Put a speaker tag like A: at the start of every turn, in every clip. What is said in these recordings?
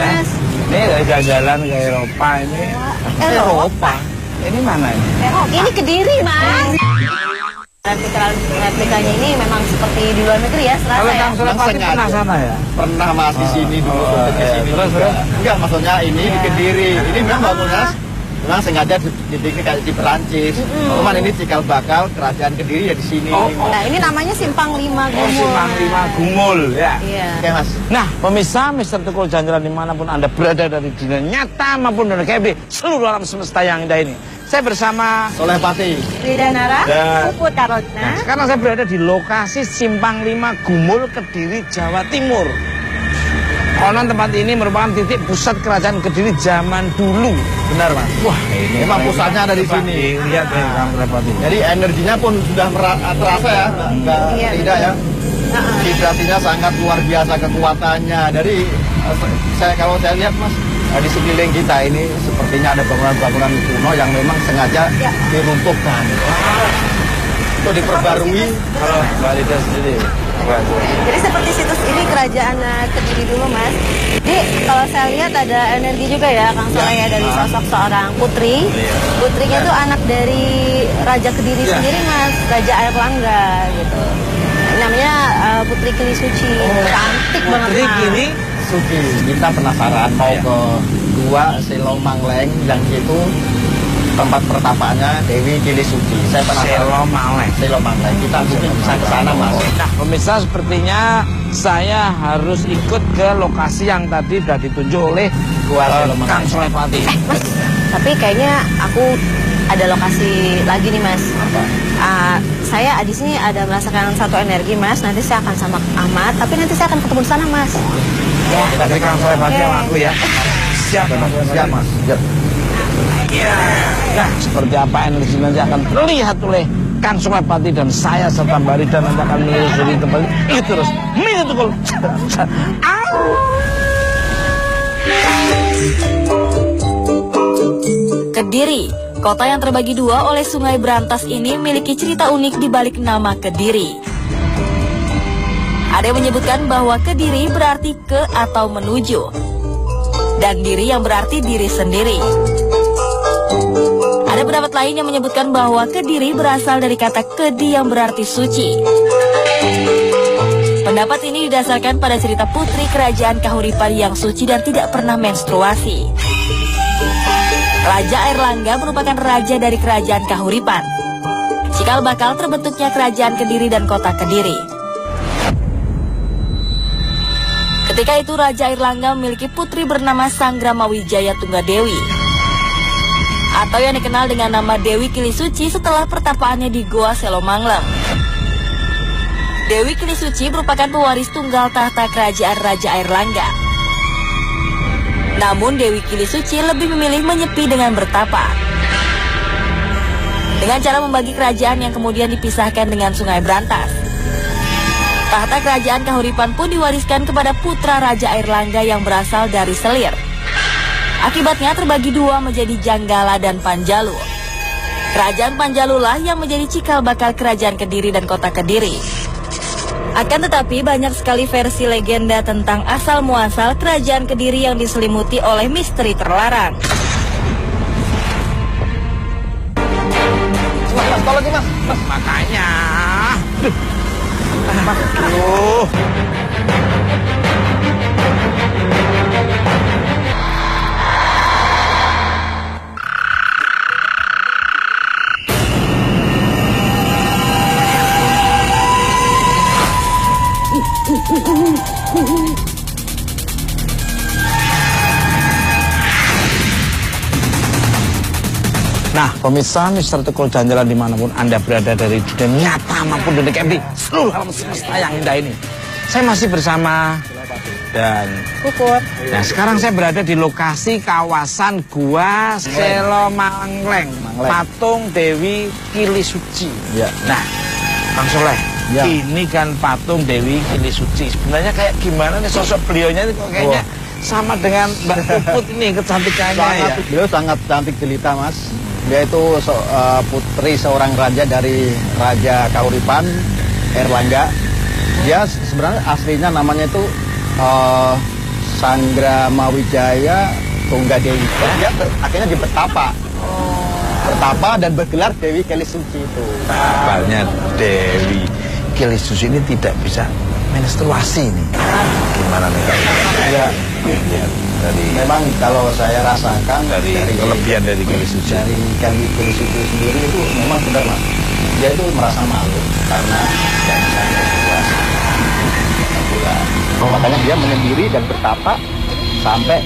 A: Mas.
B: Ini jalan-jalan ke Eropa ini.
A: Eropa?
B: Ini mana ini?
A: Ini Kediri, Mas. Replikanya ini memang seperti di luar negeri ya, serasa
B: Kalau
A: ya.
B: Kang Sulepati pernah sana ya?
C: Pernah Mas di sini dulu, ke sini.
B: Terus?
C: Enggak, maksudnya ini di Kediri. Ini memang bangunnya memang sengaja dibikin kayak di Perancis. Cuman ini cikal bakal kerajaan Kediri ya di sini.
A: Nah, ini namanya Simpang 5 Gumul.
B: Simpang 5 Gumul ya.
A: Iya.
C: Oke Mas.
B: Nah, pemirsa Mister Tukul Jalan-Jalan dimanapun Anda berada dari dunia nyata maupun dunia gaib di seluruh alam semesta yang indah ini. Saya bersama
C: Solepati.
A: Widanara,
B: Dan-
A: Puput Karotna.
B: Nah, sekarang saya berada di lokasi Simpang 5 Gumul, Kediri, Jawa Timur. Konon tempat ini merupakan titik pusat kerajaan Kediri zaman dulu.
C: Benar Mas.
B: Wah, ini
C: Memang pusatnya ada di sini.
B: Lihat nih Kang Sulepati.
C: Jadi energinya pun sudah terasa ya, enggak
A: Iya,
C: tidak ya. Vibrasinya sangat luar biasa kekuatannya. Dari kalau saya lihat Mas, di sekeliling kita ini sepertinya ada bangunan-bangunan kuno yang memang sengaja diruntuhkan. Untuk diperbarui.
B: Kalau Mbak Lida sendiri.
A: Jadi seperti situs ini kerajaan Kediri dulu, Mas. Jadi kalau saya lihat ada energi juga ya, Kang Soleh ya, dari sosok seorang putri. Putrinya itu anak dari Raja Kediri sendiri, Mas, Raja Airlangga gitu. Namanya Putri Kili Suci. Cantik banget,
B: Putri
A: Mas.
B: Kili
C: Suci, kita penasaran mau ke gua Selo Mangleng yang itu tempat pertapaannya Dewi Kili Suci. Saya penasaran. Selo Mangleng. Kita mungkin bisa ke sana Mas.
B: Nah, pemirsa sepertinya saya harus ikut ke lokasi yang tadi sudah ditunjuk oleh Kang Sulepati.
A: Mas, tapi kayaknya aku ada lokasi lagi nih, Mas. Saya di sini ada merasakan satu energi, Mas. Nanti saya akan sama Ahmad, tapi nanti saya akan ketemu di sana, Mas. Ya.
B: Dari Kang Sulepati sama aku ya. Siap,
C: Siap Mas. Siap.
B: Nah, seperti apa energi nanti akan terlihat oleh Kang Sulepati dan saya serta Mbak Rida nanti akan menelusuri tempat itu terus. Minta tukul.
D: Kediri, kota yang terbagi dua oleh Sungai Brantas ini memiliki cerita unik di balik nama Kediri. Ada yang menyebutkan bahwa Kediri berarti ke atau menuju, dan diri yang berarti diri sendiri. Ada pendapat lain yang menyebutkan bahwa Kediri berasal dari kata kedi yang berarti suci. Pendapat ini didasarkan pada cerita putri kerajaan Kahuripan yang suci dan tidak pernah menstruasi. Raja Airlangga merupakan raja dari kerajaan Kahuripan. Cikal bakal terbentuknya kerajaan Kediri dan kota Kediri. Ketika itu Raja Airlangga memiliki putri bernama Sanggramawijaya Tunggadewi, atau yang dikenal dengan nama Dewi Kili Suci setelah pertapaannya di Goa Selo Mangleng. Dewi Kili Suci merupakan pewaris tunggal tahta kerajaan Raja Airlangga. Namun Dewi Kili Suci lebih memilih menyepi dengan bertapa, dengan cara membagi kerajaan yang kemudian dipisahkan dengan Sungai Brantas. Tahta kerajaan Kahuripan pun diwariskan kepada putra Raja Airlangga yang berasal dari Selir. Akibatnya terbagi dua menjadi Janggala dan Panjalu. Kerajaan Panjalulah yang menjadi cikal bakal kerajaan Kediri dan kota Kediri. Akan tetapi banyak sekali versi legenda tentang asal-muasal kerajaan Kediri yang diselimuti oleh misteri terlarang.
C: Mas, tolong Mas.
B: Makanya. Aduh. Nah, pemirsa Mister Tukul Jalan-Jalan dimanapun Anda berada dari dunia nyata maupun dunia gaib di seluruh alam semesta yang indah ini. Saya masih bersama dan
A: Puput.
B: Nah, sekarang saya berada di lokasi kawasan Gua Selo Mangleng, patung Dewi Kili Suci.
C: Ya.
B: Nah, Kang Soleh,
C: Ya.
B: ini kan patung Dewi Kili Suci. Sebenarnya kayak gimana nih sosok beliaunya ini kok kayaknya sama dengan Mbak Puput ini kecantikannya ya.
C: Beliau sangat cantik jelita Mas. Dia itu putri seorang raja dari Raja Kahuripan, Airlangga. Dia sebenarnya aslinya namanya itu Sanggrama Wijaya Tunggadewi. Dia akhirnya dia bertapa. Bertapa dan bergelar Dewi Kelisuci itu.
B: Kabarnya Dewi Kelisuci ini tidak bisa menstruasi nih. Gimana nih Kak?
C: Ya,
B: Dari
C: memang kalau saya rasakan
B: dari kelebihan dari Kelisuci.
C: dari Kelisuci sendiri itu memang benar Mas. Dia itu merasa malu karena tidak bisa menstruasi. Makanya dia menyendiri dan bertapa sampai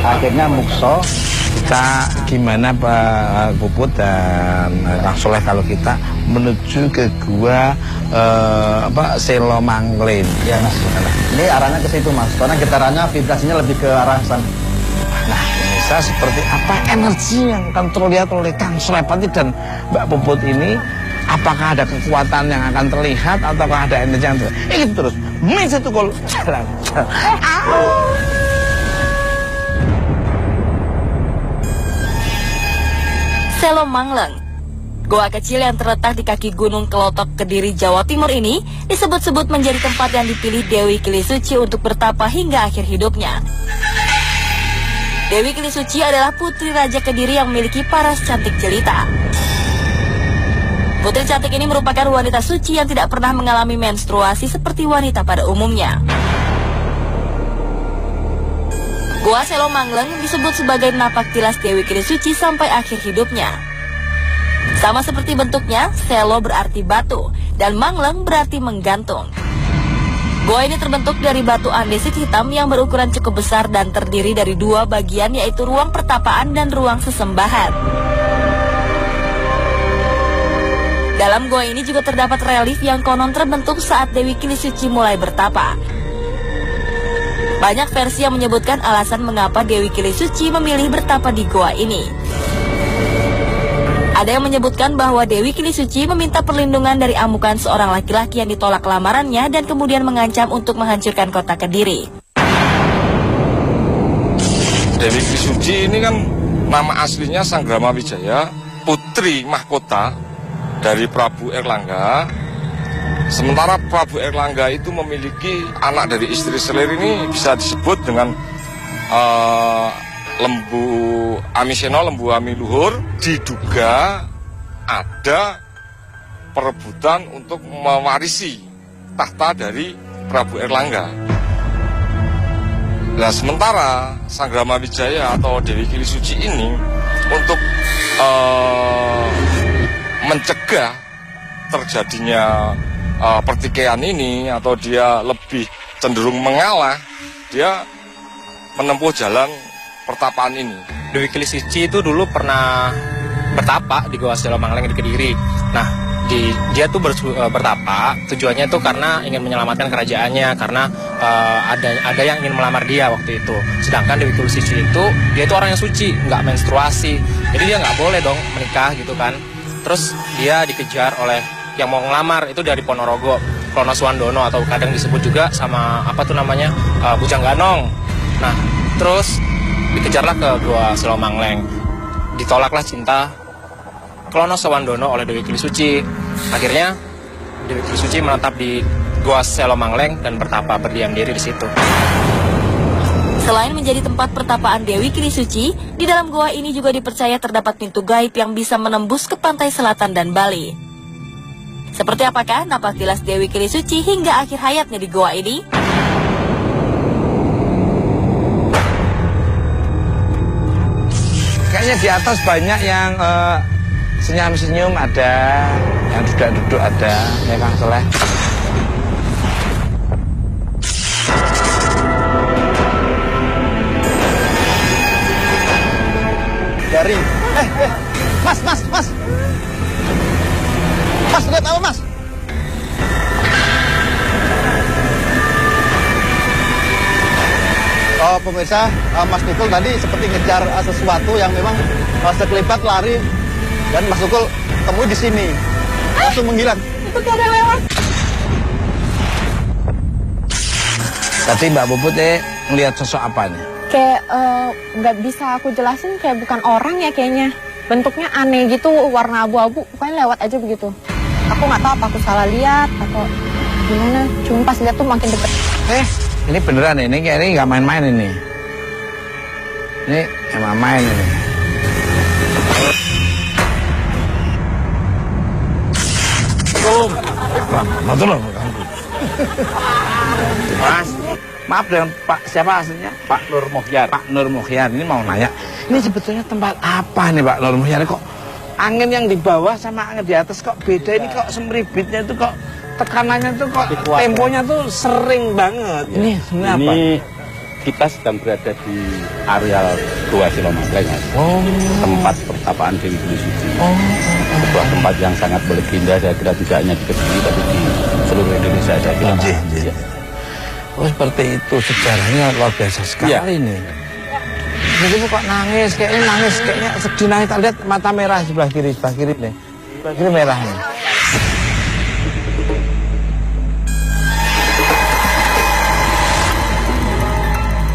C: akhirnya mukso.
B: Kita gimana Pak Puput dan Kang Soleh kalau kita menuju ke gua Selo Manglen?
C: Ya Mas, ini arahnya ke situ Mas. Karena getarannya vibrasinya lebih ke arah sana.
B: Nah, pemirsa, seperti apa energi yang akan terlihat oleh Kang Soleh Pati dan Mbak Puput ini? Apakah ada kekuatan yang akan terlihat ataukah ada energi yang terlihat? Ini terus, Meja Tukul jalan.
D: Selo Mangleng. Goa kecil yang terletak di kaki Gunung Kelotok, Kediri, Jawa Timur ini disebut-sebut menjadi tempat yang dipilih Dewi Kelisuci untuk bertapa hingga akhir hidupnya. Dewi Kelisuci adalah putri Raja Kediri yang memiliki paras cantik jelita. Putri cantik ini merupakan wanita suci yang tidak pernah mengalami menstruasi seperti wanita pada umumnya. Goa Selo Mangleng disebut sebagai napak tilas Dewi Kelisuci sampai akhir hidupnya. Sama seperti bentuknya, Selo berarti batu dan Mangleng berarti menggantung. Goa ini terbentuk dari batu andesit hitam yang berukuran cukup besar dan terdiri dari dua bagian, yaitu ruang pertapaan dan ruang sesembahan. Dalam goa ini juga terdapat relief yang konon terbentuk saat Dewi Kelisuci mulai bertapa. Banyak versi yang menyebutkan alasan mengapa Dewi Kelisuci memilih bertapa di goa ini. Ada yang menyebutkan bahwa Dewi Kelisuci meminta perlindungan dari amukan seorang laki-laki yang ditolak lamarannya dan kemudian mengancam untuk menghancurkan kota Kediri.
E: Dewi Kelisuci ini kan nama aslinya Sanggrama Wijaya, putri mahkota dari Prabu Erlangga. Sementara Prabu Erlangga itu memiliki anak dari istri Selir ini bisa disebut dengan Lembu Amiseno, Lembu Ami Luhur. Diduga ada perebutan untuk mewarisi tahta dari Prabu Erlangga. Nah, sementara Sanggrama Wijaya atau Dewi Kelisuci ini untuk mencegah terjadinya pertikaian ini, atau dia lebih cenderung mengalah, dia menempuh jalan pertapaan ini.
F: Dewi Kelisuci itu dulu pernah bertapa di Goa Selo Mangleng di Kediri. Nah, dia tuh bertapa tujuannya tuh karena ingin menyelamatkan kerajaannya, karena ada yang ingin melamar dia waktu itu. Sedangkan Dewi Kelisuci itu dia itu orang yang suci, nggak menstruasi, jadi dia nggak boleh dong menikah gitu kan. Terus dia dikejar oleh yang mau ngelamar itu dari Ponorogo, Klono Swandono, atau kadang disebut juga sama Bujang Ganong. Nah, terus dikejarlah ke Goa Selo Mangleng. Ditolaklah cinta Klono Swandono oleh Dewi Kelisuci. Akhirnya Dewi Kelisuci menetap di Goa Selo Mangleng dan bertapa, berdiam diri di situ.
D: Selain menjadi tempat pertapaan Dewi Kelisuci, di dalam goa ini juga dipercaya terdapat pintu gaib yang bisa menembus ke pantai selatan dan Bali. Seperti apakah napak tilas Dewi Kelisuci hingga akhir hayatnya di goa ini?
B: Kayaknya di atas banyak yang senyum-senyum ada, yang duduk-duduk ada, ya Kang Soleh.
C: Dari Mas, lihat apa Mas? Oh pemirsa, Mas Tukul tadi seperti ngejar sesuatu yang memang sekelipat lari, dan Mas Tukul temui di sini, langsung menghilang.
A: Itu kayak ada lewat.
B: Tadi Mbak Puput ngelihat sosok apa nih?
G: Kayak nggak bisa aku jelasin, kayak bukan orang ya kayaknya. Bentuknya aneh gitu, warna abu-abu, pokoknya lewat aja begitu. Aku nggak tahu apa aku salah lihat atau gimana, cuma pas lihat tuh makin deket.
B: Ini beneran ini nggak main-main ini. Ini emang main ini. Mas, maaf dengan Pak siapa aslinya?
C: Pak Nur Mohyar.
B: Pak Nur Mohyar. Ini mau nanya, ini sebetulnya tempat apa nih Pak Nur Mohyar? Kok angin yang di bawah sama angin di atas kok beda? Ini kok semribitnya itu kok tekanannya tuh kok temponya tuh sering banget.
C: Ya. Ini apa? Kita sedang berada di areal Goa Silomakleng, Mas. Tempat pertapaan Dewi Keli Suci. Sebuah tempat yang sangat berlegenda, saya kira tidak hanya di Kediri tapi di seluruh Indonesia, saya kira.
B: Ya. Oh seperti itu, sejarahnya luar biasa sekali nih. Jadi kok nangis, kayaknya sedih nangis. Tak lihat mata merah sebelah kiri nih. Sebelah kiri merah nih.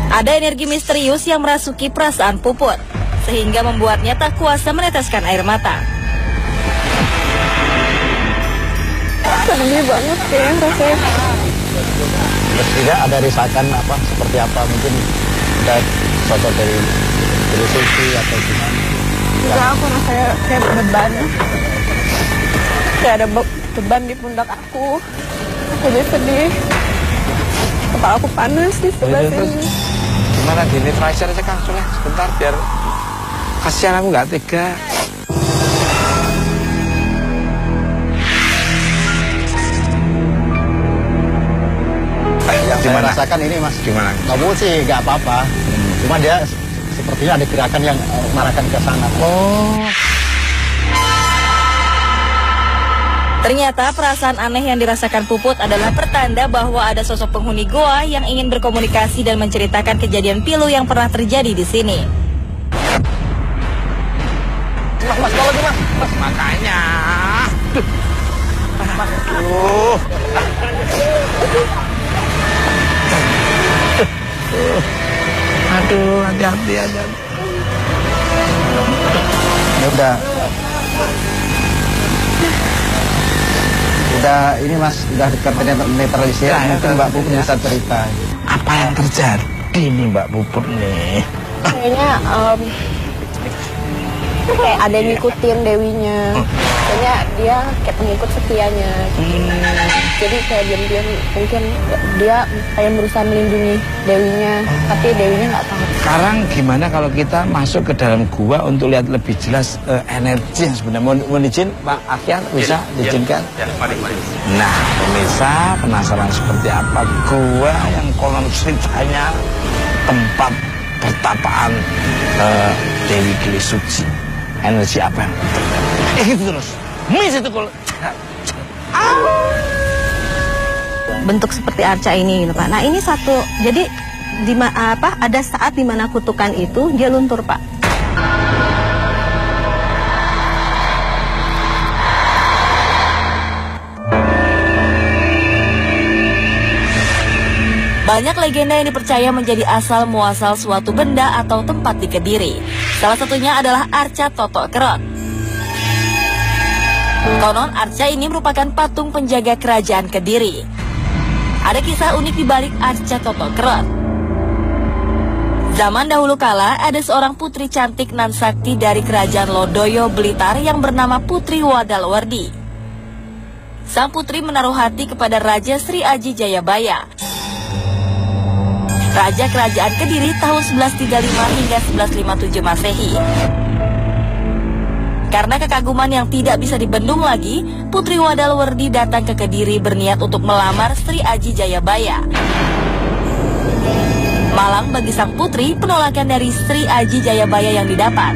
D: Ada energi misterius yang merasuki perasaan Puput, sehingga membuatnya tak kuasa meneteskan air mata.
G: Sedih banget ya rasanya.
C: Tidak ada risakan apa seperti apa, mungkin ada sosok dari Suci atau gimana?
G: Enggak, aku rasanya kayak beban. Kayak ada beban di pundak aku. Jadi sedih. Kepala aku panas di sebelah sini.
B: Gimana di netralizer aja Kang Soleh sebentar biar kasihan aku nggak tega.
C: Yang saya rasakan ini Mas,
B: Gimana?
C: kamu sih nggak apa-apa. Cuma dia sepertinya ada gerakan yang mengarahkan ke sana.
D: Ternyata perasaan aneh yang dirasakan Puput adalah pertanda bahwa ada sosok penghuni goa yang ingin berkomunikasi dan menceritakan kejadian pilu yang pernah terjadi di sini.
C: Mas, kalau Mas.
B: Makanya. Aduh, hati-hati aja.
C: Ya udah ini Mas, udah dekat netralisir, mungkin Mbak Puput bisa cerita.
B: Apa yang terjadi nih Mbak Puput nih?
G: Kayaknya kayak ada yang ngikutin Dewinya. Kayaknya dia kayak pengikut setianya. Jadi kayak diam-diam mungkin dia kayak berusaha melindungi Dewinya, tapi Dewinya nggak tahu.
B: Sekarang gimana kalau kita masuk ke dalam gua untuk lihat lebih jelas energi yang sebenarnya? Mohon izin Pak Akhian, bisa diizinkan?
C: Ya, mari.
B: Nah, pemirsa penasaran seperti apa gua yang konon ceritanya tempat pertapaan Dewi Keli Suci. Energi apa yang terjadi? Itu terus. Mis itu kalau
A: Bentuk seperti arca ini gitu Pak. Nah ini satu, jadi ada saat dimana kutukan itu dia luntur Pak.
D: Banyak legenda yang dipercaya menjadi asal muasal suatu benda atau tempat di Kediri. Salah satunya adalah Arca Totok Kerot. Konon Arca ini merupakan patung penjaga kerajaan Kediri. Ada kisah unik di balik Arca Totok Kerot. Zaman dahulu kala ada seorang putri cantik nan sakti dari kerajaan Lodoyo Blitar yang bernama Putri Wadalwardi. Sang putri menaruh hati kepada Raja Sri Aji Jayabaya, Raja Kerajaan Kediri tahun 1135 hingga 1157 Masehi. Karena kekaguman yang tidak bisa dibendung lagi, Putri Wadalwardi datang ke Kediri berniat untuk melamar Sri Aji Jayabaya. Malang bagi sang putri penolakan dari Sri Aji Jayabaya yang didapat.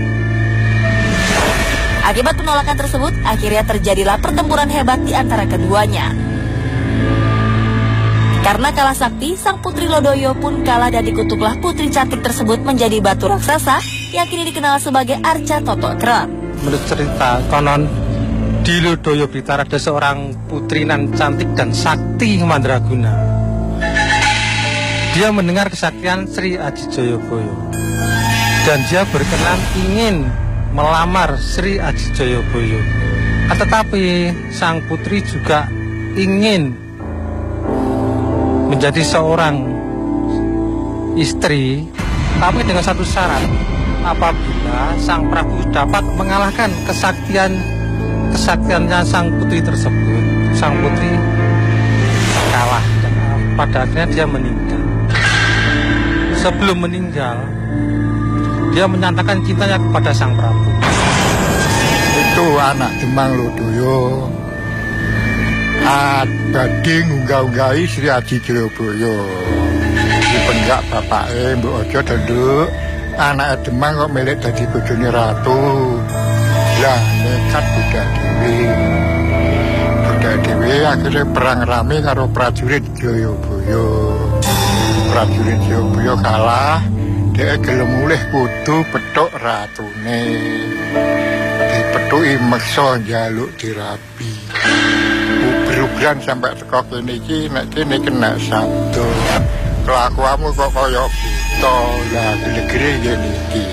D: Akibat penolakan tersebut, akhirnya terjadilah pertempuran hebat di antara keduanya. Karena kalah sakti, sang putri Lodoyo pun kalah dan dikutuklah putri cantik tersebut menjadi batu raksasa yang kini dikenal sebagai Arca Totok Kerot.
F: Menurut cerita konon di Lodoyo Blitar ada seorang putri nan cantik dan sakti mandraguna. Dia mendengar kesaktian Sri Aji Jayabaya dan dia berkenan ingin melamar Sri Aji Jayabaya. Tetapi sang putri juga ingin menjadi seorang
H: istri, tapi dengan satu syarat, apabila sang Prabu dapat mengalahkan kesaktiannya sang putri tersebut, sang putri kalah. Pada akhirnya dia meninggal. Sebelum meninggal, dia menyatakan cintanya kepada sang Prabu.
I: Itu anak Demang Lodoyo. Badhe ngunggah-unggahi Sri Aji Jayabaya. Dipenggak bapake Mbok Aja Denduk, anak Demang kok milik dadi bojone ratu. Lah nekat budak dhewe akhirnya perang rame karo prajurit Jayabaya. Prajurit Jayabaya kalah, dia gelem mulih kudu pethuk ratune. Dipethuki meksa njaluk dirabi. Uber-uberan sampai teko kene iki nek kene kena sabdo. Kelakuanmu kok kaya buta, lah gele-gele ngene iki.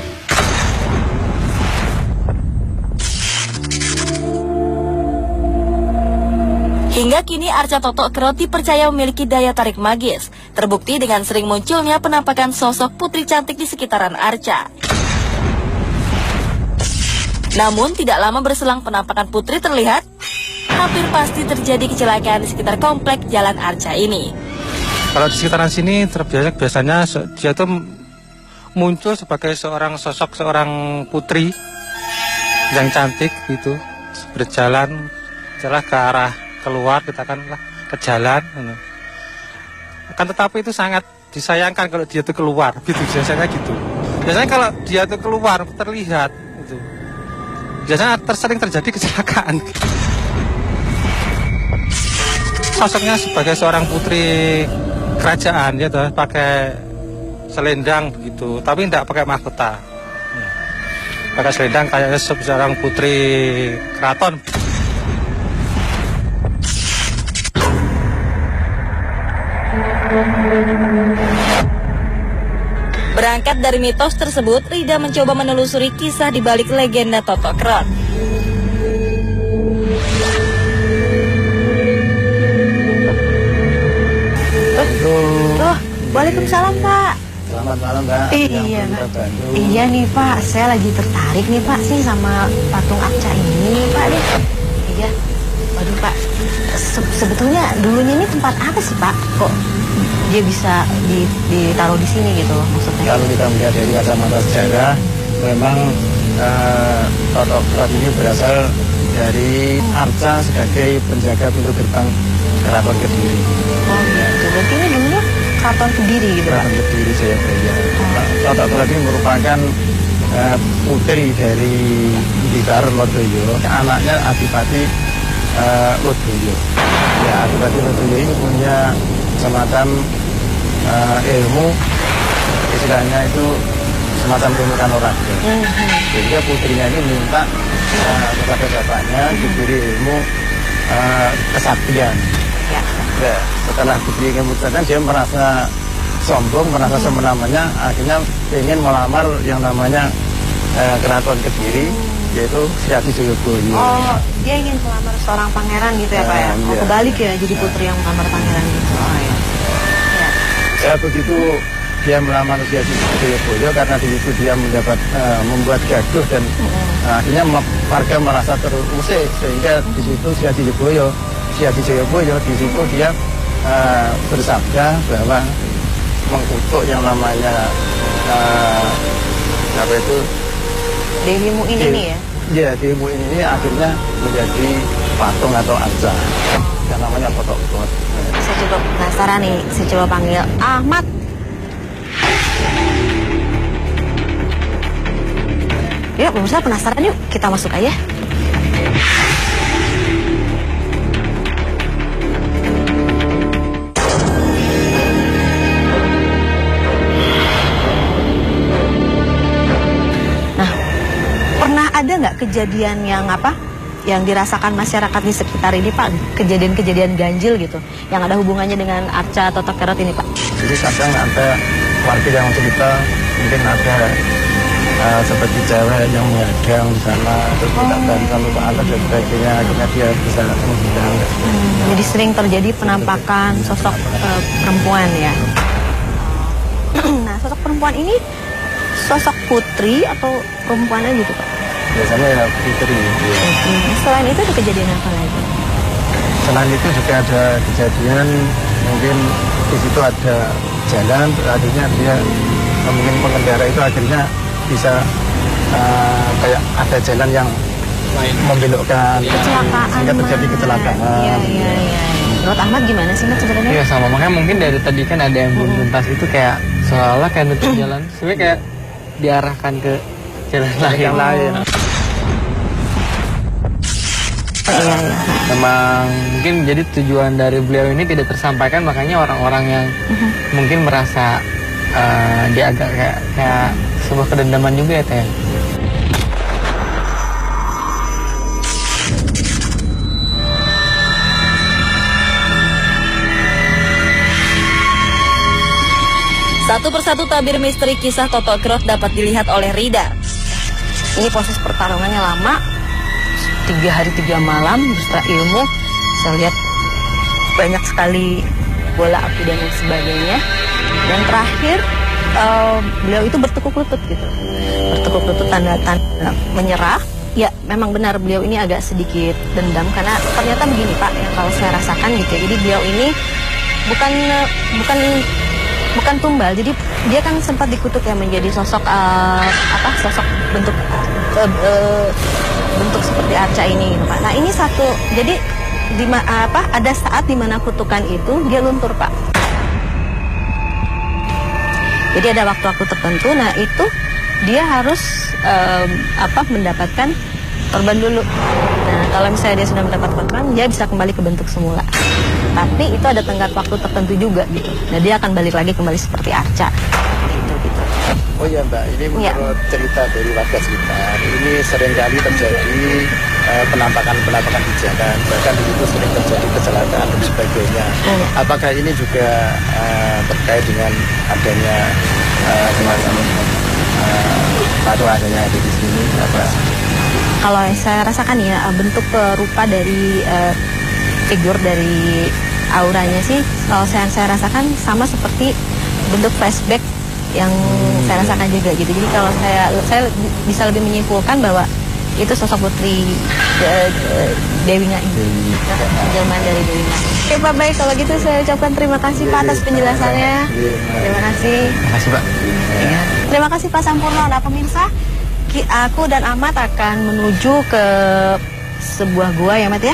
D: Hingga kini Arca Totok Kerot dipercaya memiliki daya tarik magis, terbukti dengan sering munculnya penampakan sosok putri cantik di sekitaran Arca. Namun tidak lama berselang penampakan putri terlihat, hampir pasti terjadi kecelakaan di sekitar komplek Jalan Arca ini.
H: Kalau di sekitaran sini biasanya dia tuh muncul sebagai seorang putri yang cantik gitu, berjalan ke arah keluar, katakanlah ke jalan. Akan tetapi itu sangat disayangkan kalau dia itu keluar, gitu biasanya gitu. Biasanya kalau dia itu keluar terlihat, gitu. Biasanya sering terjadi kecelakaan. Sosoknya sebagai seorang putri kerajaan, ya tuh, pakai selendang begitu, tapi tidak pakai mahkota. Pakai selendang kayaknya seorang putri keraton.
D: Berangkat dari mitos tersebut, Rida mencoba menelusuri kisah di balik legenda Totok Kerot.
A: Waalaikumsalam Pak.
C: Selamat malam Mbak.
A: Iya Pak. Iya nih Pak, saya lagi tertarik nih Pak sih sama patung Arca ini nih Pak nih. Iya. Waduh Pak, sebetulnya dulunya ini tempat apa sih Pak? Kok dia bisa ditaruh di sini gitu maksudnya?
C: Kalau kita melihat dari kacamata sejarah, memang Totok Kerot ini berasal dari Arca sebagai penjaga pintu gerbang Keraton Kediri.
A: Oh gitu, berarti ini dulunya Keraton Kediri gitu Pak?
C: Keraton Kediri Jayabaya. Totok Kerot ini merupakan putri dari Bidar Lodoyo, anaknya Adipati Lodoyo. Ya, Adipati Lodoyo ini punya semacam ilmu, istilahnya itu semacam ilmu kanuraga. Jadi putrinya ini minta kepada bapaknya diberi ilmu kesaktian. Ya, setelah diberi ilmu kesaktian, dia merasa sombong, merasa semena-mena, akhirnya ingin melamar yang namanya Keraton Kediri, yaitu Sri Aji Jayabaya.
A: Oh, dia ingin melamar seorang pangeran gitu ya Pak ya? Oh,
C: iya.
A: kebalik ya, jadi putri yang melamar pangeran gitu. Oh ya.
C: Ya begitu dia melamar Sri Aji Jayabaya, karena di situ dia membuat gaduh dan akhirnya warga merasa terusik, sehingga di situ Sri Aji Jayabaya di situ dia bersabda bahwa mengutuk yang namanya apa itu
A: Dewi Muin ini ya?
C: Iya, Dewi Muin ini akhirnya menjadi patung atau arca yang namanya Totok Kerot.
A: Saya coba penasaran nih, saya coba panggil Ahmad. Yuk, pemirsa penasaran yuk, kita masuk aja. Ada nggak kejadian yang yang dirasakan masyarakat di sekitar ini Pak, kejadian-kejadian ganjil gitu yang ada hubungannya dengan Arca Totok Kerot ini Pak?
C: Jadi kadang ada warga yang cerita, mungkin ada seperti cewek yang menghadang di sana, terus tidak bantuan untuk alat dan sebagainya, akhirnya dia bisa menghilang.
A: Jadi sering terjadi penampakan sosok perempuan ya. Nah, sosok perempuan ini sosok putri atau perempuan aja gitu Pak?
C: Biasanya ya putri.
A: Selain itu ada kejadian apa lagi?
C: Selain itu juga ada kejadian mungkin di situ ada jalan, akhirnya dia mungkin pengendara itu akhirnya bisa kayak ada jalan yang membelokkan sehingga terjadi kecelakaan.
A: Iya. Menurut Ahmad gimana sih Mat sebenarnya?
J: Iya sama, makanya mungkin dari tadi kan ada yang belum tuntas itu kayak seolah kayak nutup jalan, sebenarnya kayak diarahkan ke jalan lain.
A: Iya.
J: Memang mungkin jadi tujuan dari beliau ini tidak tersampaikan, makanya orang-orang yang mungkin merasa dia agak kayak sebuah kedendaman juga ya Teh.
D: Satu persatu tabir misteri kisah Toto Krot dapat dilihat oleh Rida.
A: Ini proses pertarungannya lama, 3 hari 3 malam, beserta ilmu. Saya lihat banyak sekali bola api dan lain sebagainya. Dan terakhir beliau itu bertekuk lutut gitu. Bertekuk lutut tanda-tanda menyerah. Ya memang benar beliau ini agak sedikit dendam karena ternyata begini Pak, yang kalau saya rasakan gitu. Jadi beliau ini bukan tumbal, jadi dia kan sempat dikutuk ya menjadi sosok sosok bentuk seperti arca ini gitu, Pak. Nah ini satu, jadi ada saat dimana kutukan itu dia luntur Pak. Jadi ada waktu-waktu tertentu, nah itu dia harus mendapatkan korban dulu. Nah kalau misalnya dia sudah mendapat korban, dia bisa kembali ke bentuk semula. Tapi itu ada tenggat waktu tertentu juga gitu. Nah dia akan balik lagi kembali seperti arca. Gitu.
C: Oh iya Mbak, ini menurut cerita dari warga sekitar, ini seringkali terjadi penampakan di jalan, bahkan di situ sering terjadi kecelakaan dan sebagainya. Apakah ini juga terkait dengan adanya semacam adanya di sini?
A: Kalau saya rasakan ya bentuk rupa dari figur dari auranya sih, kalau saya rasakan sama seperti bentuk flashback yang saya rasakan juga gitu. Jadi kalau saya bisa lebih menyimpulkan bahwa itu sosok putri Dewi Nga ini, penjelmaan dari Dewi Nga. Oke Pak, baik kalau gitu saya ucapkan terima kasih Pak atas penjelasannya. Terima kasih.
J: Terima kasih Pak.
A: Ya. Terima kasih Pak Sampurno. Nah pemirsa, aku dan Ahmad akan menuju ke sebuah gua ya Mat ya,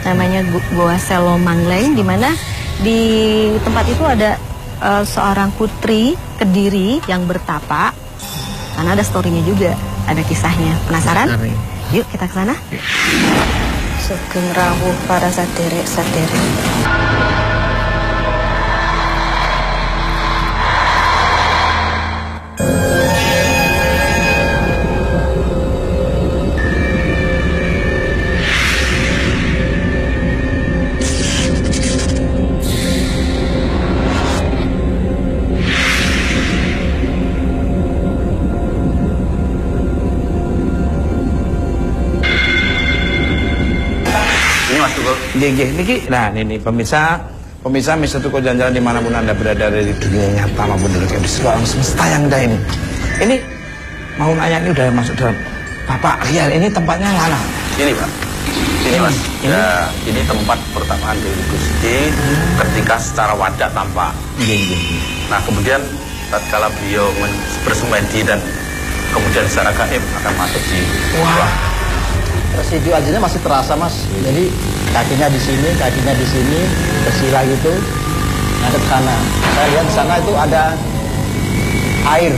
A: namanya Gua Selo Mangleng, di mana di tempat itu ada seorang putri Kediri yang bertapa, karena ada storynya juga, ada kisahnya. Penasaran? Yuk kita ke sana. Sugeng rawuh para saderek.
B: Niki, nah ini pemirsa Mr. Tuko Jalan-Jalan dimanapun Anda berada dari dunia nyata maupun dari alam semesta yang ada ini. Ini mau nanya, ini udah masuk dalam Bapak Rian, ini tempatnya mana?
K: Ini Pak, ini Mas, ya, ini tempat pertamaan Dewi Gusti ketika secara wadah tampak. Nah kemudian tatkala beliau bersemedi dan kemudian secara gaib akan masuk di
C: residu ajinya masih terasa Mas. Jadi kakinya di sini bersila gitu, ada ke sana. Saya lihat di sana itu ada air.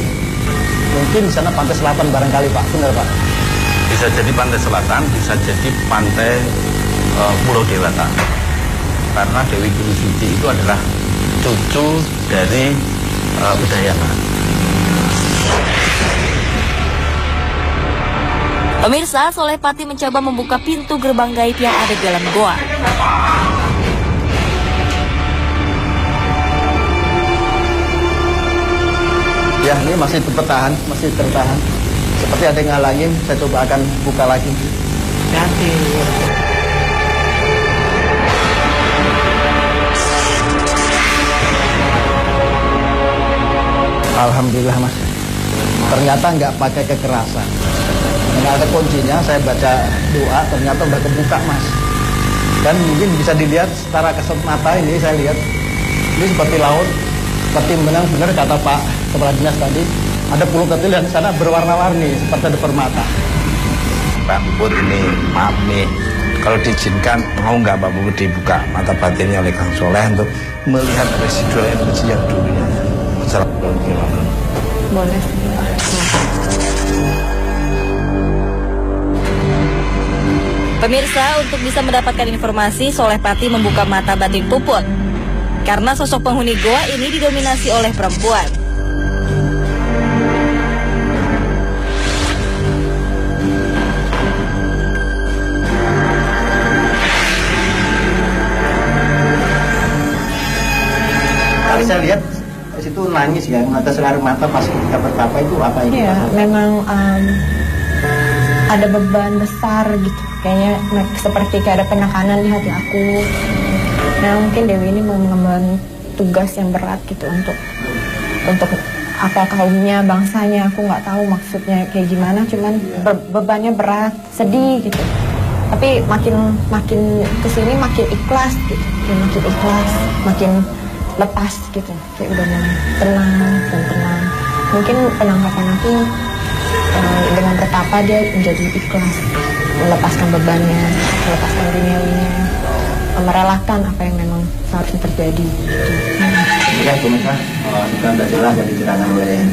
C: Mungkin di sana pantai selatan barangkali Pak, benar Pak?
K: Bisa jadi pantai selatan, bisa jadi pantai Pulau Dewata. Karena Dewi Gusti itu adalah cucu dari Udayana.
D: Pemirsa, Soleh Pati mencoba membuka pintu gerbang gaib yang ada di dalam goa.
C: Ya, ini masih tertahan. Seperti ada yang ngalangin, saya coba akan buka lagi.
B: Hati.
C: Alhamdulillah Mas. Ternyata nggak pakai kekerasan. Nggak ada kuncinya, saya baca doa, ternyata udah kebuka Mas. Dan mungkin bisa dilihat secara kasat mata ini, saya lihat ini seperti laut, seperti benar kata Pak Kepala Dinas tadi, ada pulau kecil di sana berwarna-warni seperti ada permata.
B: Pak Puput ini, maaf nih, kalau diizinkan mau nggak Pak Puput dibuka mata batinnya oleh Kang Soleh untuk melihat residual energi yang dulunya. Assalamualaikum.
G: Boleh.
D: Pemirsa, untuk bisa mendapatkan informasi, Soleh Pati membuka mata batin Puput. Karena sosok penghuni goa ini didominasi oleh perempuan.
C: Tadi saya lihat di situ nangis ya, mata air mata pas kita bertapa itu apa itu?
G: Iya, memang ada beban besar gitu. Kayaknya seperti kayak ada penekanan di hati aku. Nah, mungkin Dewi ini mau mengemban tugas yang berat gitu untuk apa kaumnya, bangsanya. Aku nggak tahu maksudnya kayak gimana, cuman bebannya berat, sedih gitu. Tapi makin kesini makin ikhlas gitu, makin ikhlas, makin lepas gitu. Kayak udah mulai tenang dan tenang. Mungkin penangkapan aku dengan bertapa dia menjadi ikhlas, melepaskan bebannya, melepaskan duniawinya, merelakan apa yang memang seharusnya terjadi.
C: Ya, pemirsa, sudah jelas yang diceritakan oleh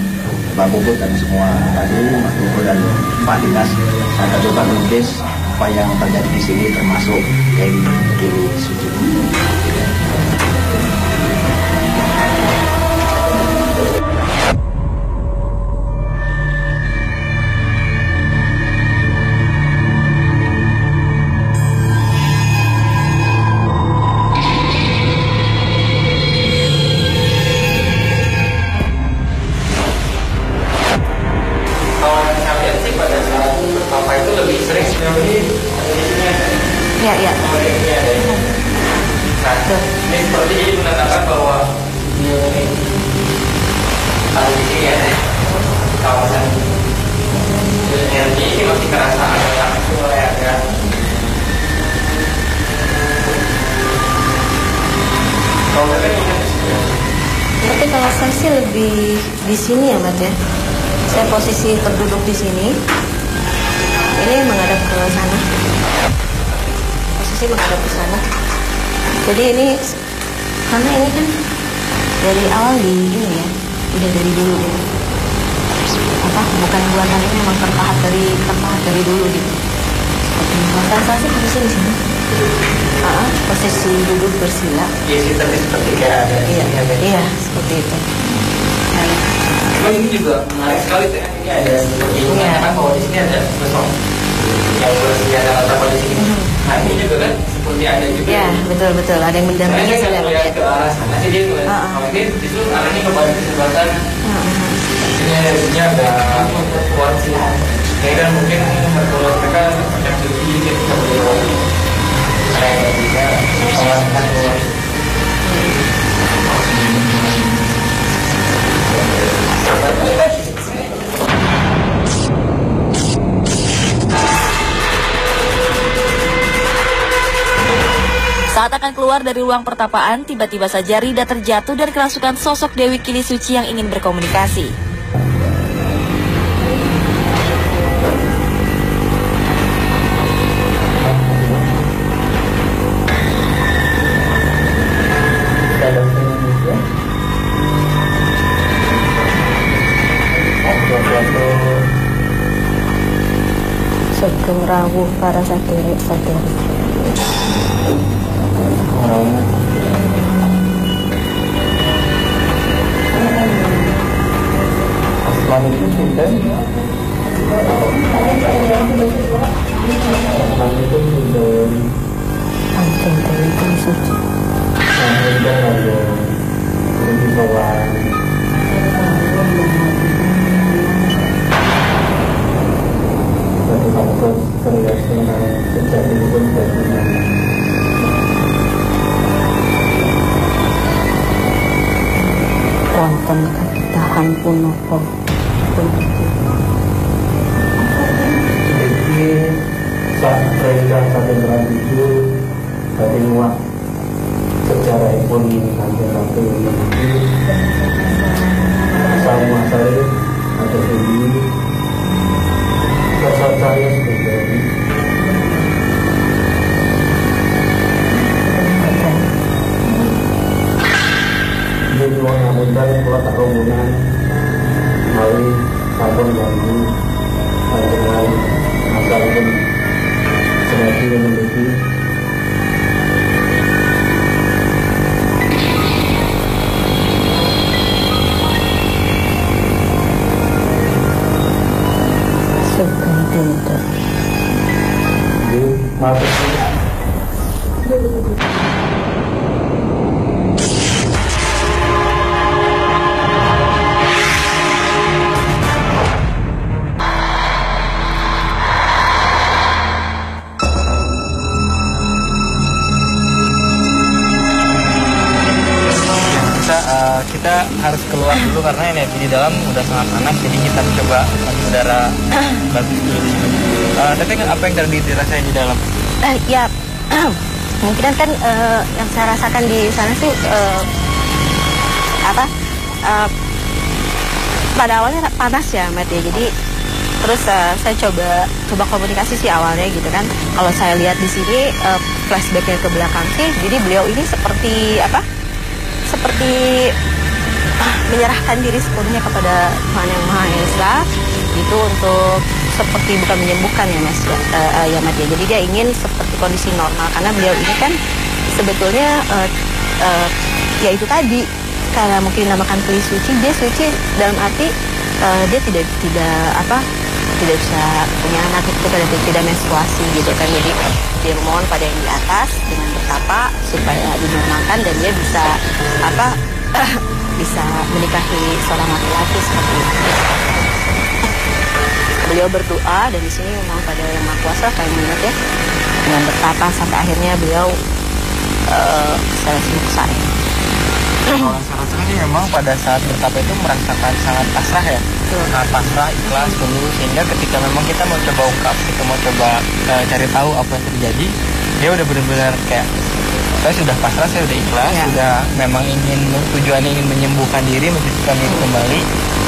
C: Pak Puput dan semua tadi, Mas Puput dan Pak Dinas. Saya coba melukis apa yang terjadi di sini, termasuk Dewi Kili Suci.
A: Tapi kalau saya sih lebih di sini ya Mas ya. Saya posisi terduduk di sini. Ini menghadap ke sana. Posisi menghadap ke sana. Jadi ini karena ini kan dari awal di ini ya, udah dari dulu gitu. Apa bukan buatan ini memang terpahat dari dulu gitu. Saya sih posisi di sini. Posisi duduk bersila.
J: Iya sih, tapi seperti kayak ada.
A: Iya, seperti itu.
J: Nah, ini juga menarik sekali tuh ya. Ini ada seperti kan bahwa di sini ada sosok yang bersenjata atau di sini. Nah, ini juga kan seperti ada juga.
A: Iya, betul. Ada yang mendampingi
J: saya lihat ke arah sana sih dia ngeliat. Kalau ini justru arahnya kepada kesempatan. Ini ada kuat sih. Ini kan mungkin kalau mereka macam sedikit seperti itu. Saya juga mengawasan keluar.
D: Saat akan keluar dari ruang pertapaan, tiba-tiba saja Rida terjatuh dan kerasukan sosok Dewi Kili Suci yang ingin berkomunikasi.
G: Sugeng rawuh para saderek-saderek.
C: Asman itu sudah. Asman itu sudah.
G: Anjing Dewi Kili Suci.
C: Sudah ada di bawah.
G: Wonten ketahan
A: Punoko.
J: Jadi saat mereka sampai berlanjut tadi muat secara ekonomi sampai sama saya ada ini rasa saya sebagai di ruang amudan pula tak rombongan melalui sabun ganggu dengan asal pun sengaja memiliki
A: Sugeng Dinten.
J: di mata
F: kita harus keluar dulu karena energi di dalam udah sangat panas, jadi kita coba masuk udara bagus dulu di sini. Tapi apa yang tadi dirasain di dalam?
A: Ya, kemungkinan kan yang saya rasakan di sana sih pada awalnya panas ya, Matt ya. Jadi terus saya coba komunikasi sih awalnya gitu kan. Kalau saya lihat di sini flashbacknya ke belakang sih, jadi beliau ini seperti menyerahkan diri sepenuhnya kepada Tuhan Yang Maha Esa itu untuk seperti bukan menyembuhkan ya Mas ya Mat ya. Jadi dia ingin seperti kondisi normal karena beliau ini kan sebetulnya ya itu tadi karena mungkin dinamakan pilih suci, dia suci dalam arti dia tidak bisa punya anak itu karena tidak menstruasi gitu kan. Jadi dia memohon pada yang di atas dengan bertapa supaya dinormalkan dan dia bisa bisa menikahi seorang laki-laki seperti itu. Beliau berdoa dan di sini memang pada Yang Maha Kuasa kayak mengingat ya dengan bertapa sampai akhirnya beliau secara selesai.
F: Kalau saya rasakan sih memang pada saat bertapa itu merasakan sangat pasrah ya. Nah, pasrah, ikhlas dulu sehingga ketika memang kita mau coba ungkap, kita mau coba cari tahu apa yang terjadi, dia udah benar-benar kayak saya sudah pasrah, saya sudah ikhlas, sudah memang tujuannya ingin menyembuhkan diri, mensucikan diri kembali.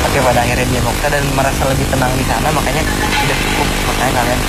F: Tapi pada akhirnya dia moksa dan merasa lebih tenang di sana, makanya sudah cukup, makanya kalian.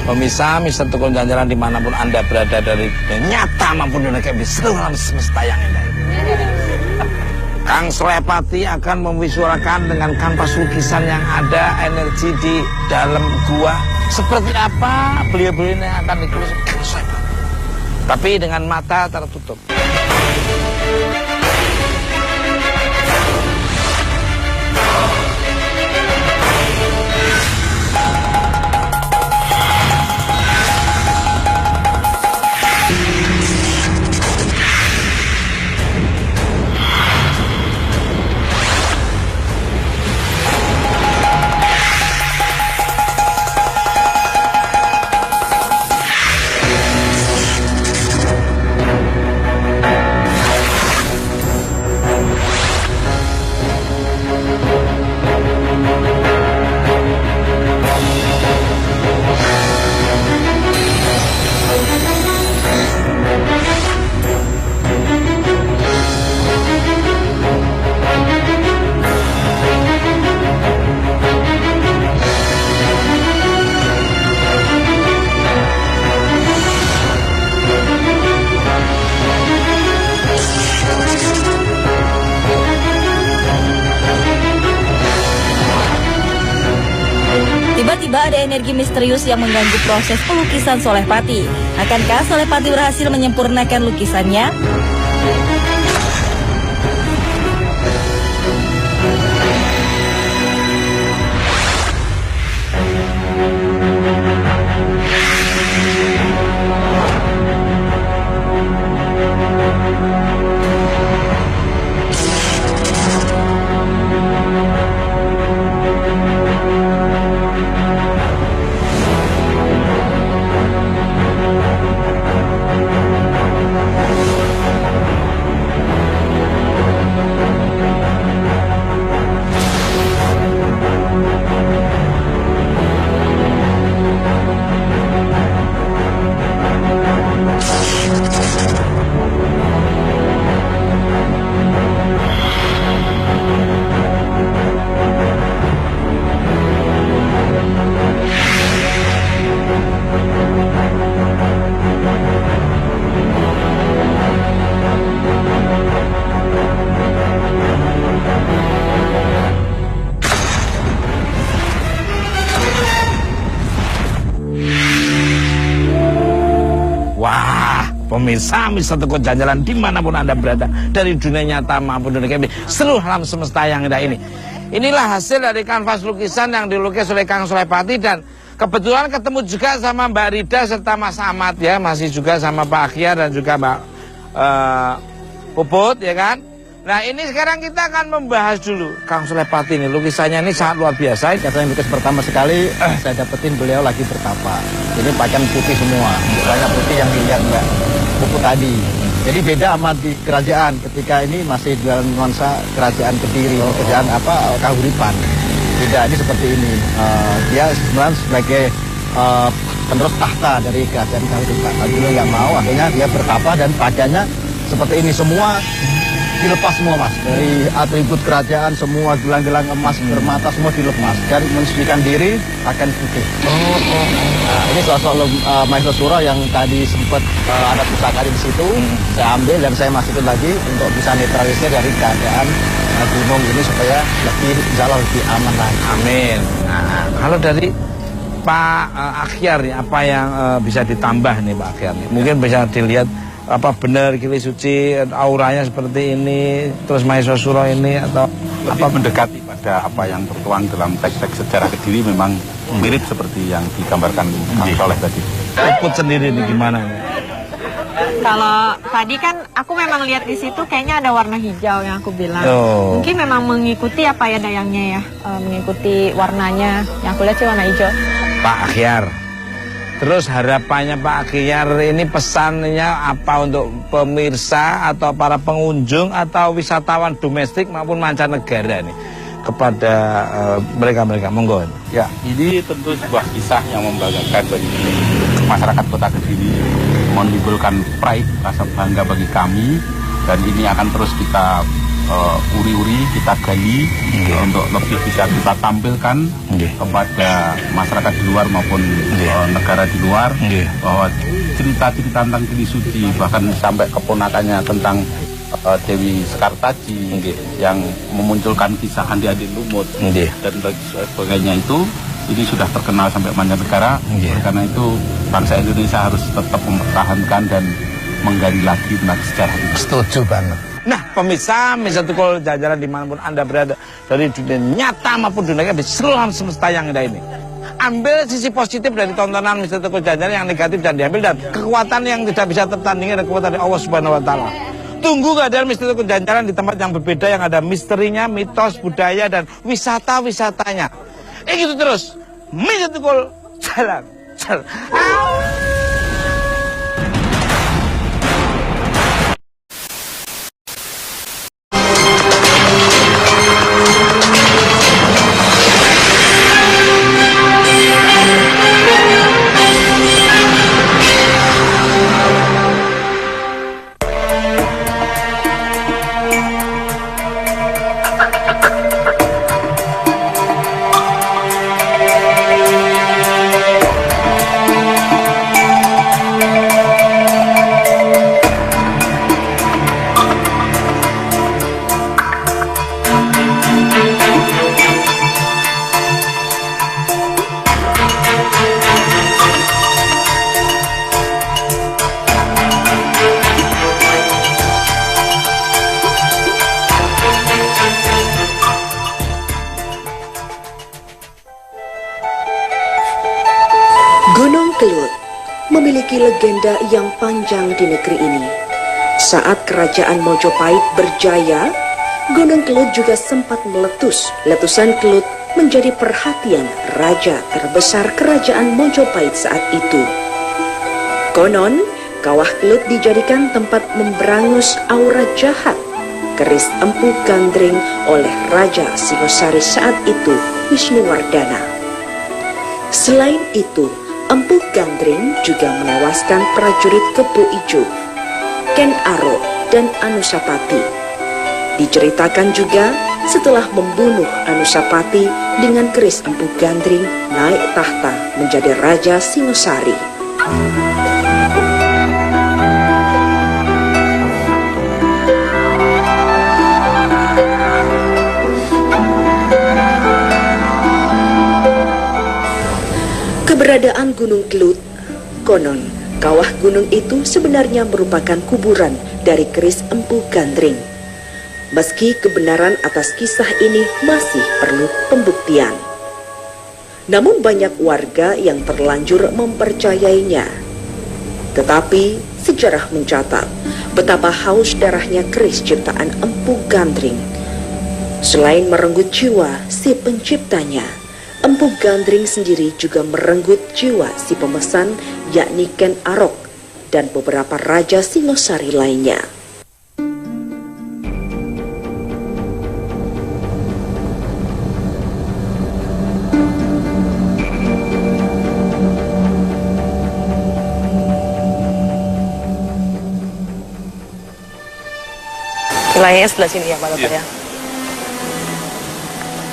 B: Pemirsa, Mister Tukul Jalan-Jalan dimanapun Anda berada dari nyata maupun dunia di seluruh alam semesta yang indah ini. Kang Sulepati akan memvisualkan dengan kanvas lukisan yang ada energi di dalam gua. Seperti apa beliau-beliau ini akan ditulis Kang Sulepati. Tapi dengan mata tertutup.
D: Tiba-tiba ada energi misterius yang mengganggu proses pelukisan Sulepati. Akankah Sulepati berhasil menyempurnakan lukisannya?
B: pemirsa Mister Teguh Jalan-Jalan dimanapun Anda berada, dari dunia nyata maupun dunia gaib, seluruh alam semesta yang indah ini. Inilah hasil dari kanvas lukisan yang dilukis oleh Kang Sulepati, dan kebetulan ketemu juga sama Mbak Rida serta Mas Ahmad ya, masih juga sama Pak Akhyar dan juga Mbak Puput ya kan. Nah ini sekarang kita akan membahas dulu Kang Sulepati ini, lukisannya ini sangat luar biasa.
C: Kata yang lukis pertama sekali saya dapetin beliau lagi bertapa. Ini pakaian putih semua, banyak putih yang dilihat Mbak Puput tadi. Jadi beda sama di kerajaan, ketika ini masih dalam nuansa kerajaan Kediri, kerajaan Kahuripan. Tidak, ini seperti ini. Dia sebenarnya sebagai penerus tahta dari kerajaan Kahuripan. Tapi beliau nggak mau, akhirnya dia bertapa dan pakaiannya seperti ini semua. Dilepas semua Mas, dari atribut kerajaan semua, gelang-gelang emas, permata semua dilepas dan mensucikan diri akan putih. Nah, ini sosok Maestro Suro yang tadi sempat ada pusaka di situ, saya ambil dan saya masukin lagi untuk bisa netralisir dari keadaan gunung ini supaya lebih, insya Allah lebih aman lagi.
B: Amin. Nah, kalau dari Pak Akhyar nih, apa yang bisa ditambah nih Pak Akhyar nih? Mungkin bisa dilihat apa benar Kili Suci auranya seperti ini, terus Maestro Suro ini, atau
K: lebih mendekati pada apa yang tertuang dalam teks-teks sejarah Kediri, memang mirip seperti yang digambarkan Kang Soleh tadi.
B: Puput sendiri ini gimana?
L: Kalau tadi kan aku memang lihat di situ kayaknya ada warna hijau yang aku bilang. Mungkin memang mengikuti apa ya dayangnya ya, mengikuti warnanya. Yang aku lihat sih warna hijau.
B: Pak Akhyar, terus harapannya Pak Akhyar ini, pesannya apa untuk pemirsa atau para pengunjung atau wisatawan domestik maupun mancanegara nih kepada mereka-mereka? Monggo.
K: Ya, ini tentu sebuah kisah yang membanggakan bagi masyarakat Kota Kediri, menimbulkan pride, rasa bangga bagi kami, dan ini akan terus kita uri-uri, kita gali untuk lebih bisa kita tampilkan kepada masyarakat di luar maupun negara di luar, bahwa cerita-cerita tentang Kili Suci, bahkan sampai keponakannya tentang Dewi Sekartaji yang memunculkan kisah Andi Lumut dan sebagainya, itu ini sudah terkenal sampai mancanegara. Karena itu bangsa Indonesia harus tetap mempertahankan dan menggali lagi tentang sejarah ini.
B: Setuju banget. Nah, pemirsa Mister Teguh Jalan-Jalan dimanapun Anda berada, dari dunia nyata maupun dunia di seluruh semesta yang indah ini, ambil sisi positif dari tontonan Mister Teguh Jalan-Jalan, yang negatif dan diambil, dan kekuatan yang tidak bisa tertandingi adalah kekuatan dari Allah Subhanahu Wa Taala. Tunggu kehadiran Mister Teguh Jalan-Jalan di tempat yang berbeda, yang ada misterinya, mitos, budaya, dan wisata-wisatanya. Gitu terus, Mister Teguh Jalan-Jalan.
M: Gunung Kelut memiliki legenda yang panjang di negeri ini. Saat kerajaan Mojopahit berjaya, Gunung Kelut juga sempat meletus. Letusan Kelut menjadi perhatian raja terbesar kerajaan Mojopahit saat itu. Konon, kawah Kelut dijadikan tempat memberangus aura jahat, keris Empu Gandring oleh Raja Singosari saat itu, Wisnuwardana. Selain itu, Empu Gandring juga menewaskan prajurit Kebo Ijo, Ken Arok, dan Anusapati. Diceritakan juga setelah membunuh Anusapati dengan keris Empu Gandring naik tahta menjadi Raja Singosari. Keberadaan Gunung Kelut konon Kawah gunung itu sebenarnya merupakan kuburan dari keris Empu Gandring. Meski kebenaran atas kisah ini masih perlu pembuktian, namun banyak warga yang terlanjur mempercayainya. Tetapi sejarah mencatat betapa haus darahnya keris ciptaan Empu Gandring. Selain merenggut jiwa si penciptanya, Empu Gandring sendiri juga merenggut jiwa si pemesan, yakni Ken Arok dan beberapa raja Singosari lainnya.
N: Wilayahnya sebelah sini ya Pak Toto ya.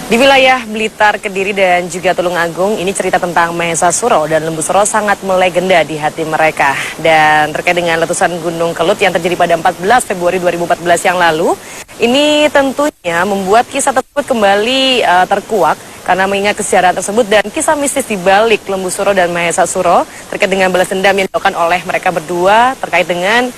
N: Di wilayah Blitar, Kediri, dan juga Tulungagung, ini cerita tentang Mahesa Suro dan Lembu Suro sangat melegenda di hati mereka. Dan terkait dengan letusan Gunung Kelut yang terjadi pada 14 Februari 2014 yang lalu, ini tentunya membuat kisah tersebut kembali terkuak karena mengingat kesejarahan tersebut dan kisah mistis di balik Lembu Suro dan Mahesa Suro terkait dengan balas dendam yang dilakukan oleh mereka berdua terkait dengan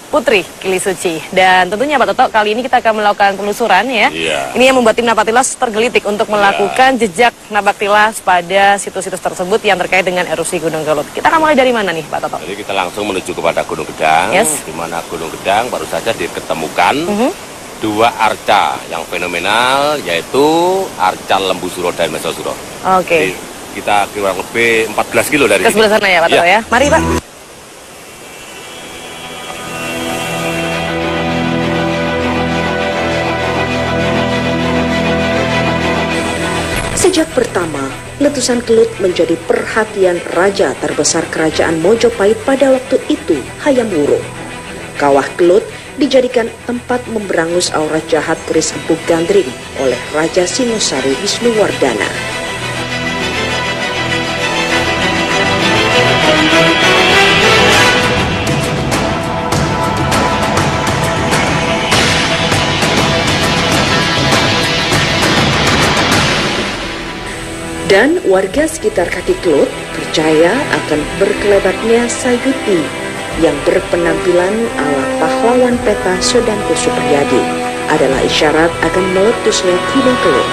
N: Putri Kili Suci. Dan tentunya Pak Toto, kali ini kita akan melakukan penelusuran ya. Ini yang membuat tim Napaktilas tergelitik untuk melakukan jejak Napaktilas pada situs-situs tersebut yang terkait dengan erupsi Gunung Kelut. Kita akan mulai dari mana nih Pak Toto?
O: Jadi kita langsung menuju kepada Gunung Gedang, di mana Gunung Gedang baru saja diketemukan dua arca yang fenomenal, yaitu arca Lembu Suro dan Mahesa Suro. Jadi kita kurang lebih 14 kilo dari
N: ke sebelah sana ya Pak Toto ya. Mari Pak.
M: Sejak pertama, letusan Kelut menjadi perhatian raja terbesar kerajaan Mojopahit pada waktu itu, Hayam Wuruk. Kawah Kelut dijadikan tempat memberangus aura jahat keris Empu Gandring oleh Raja Singosari Wisnuwardana. Dan warga sekitar kaki Kelut percaya akan berkelebatnya Sayuti yang berpenampilan ala pahlawan peta Sodanko Supriyadi adalah isyarat akan meletusnya Gunung Kelut.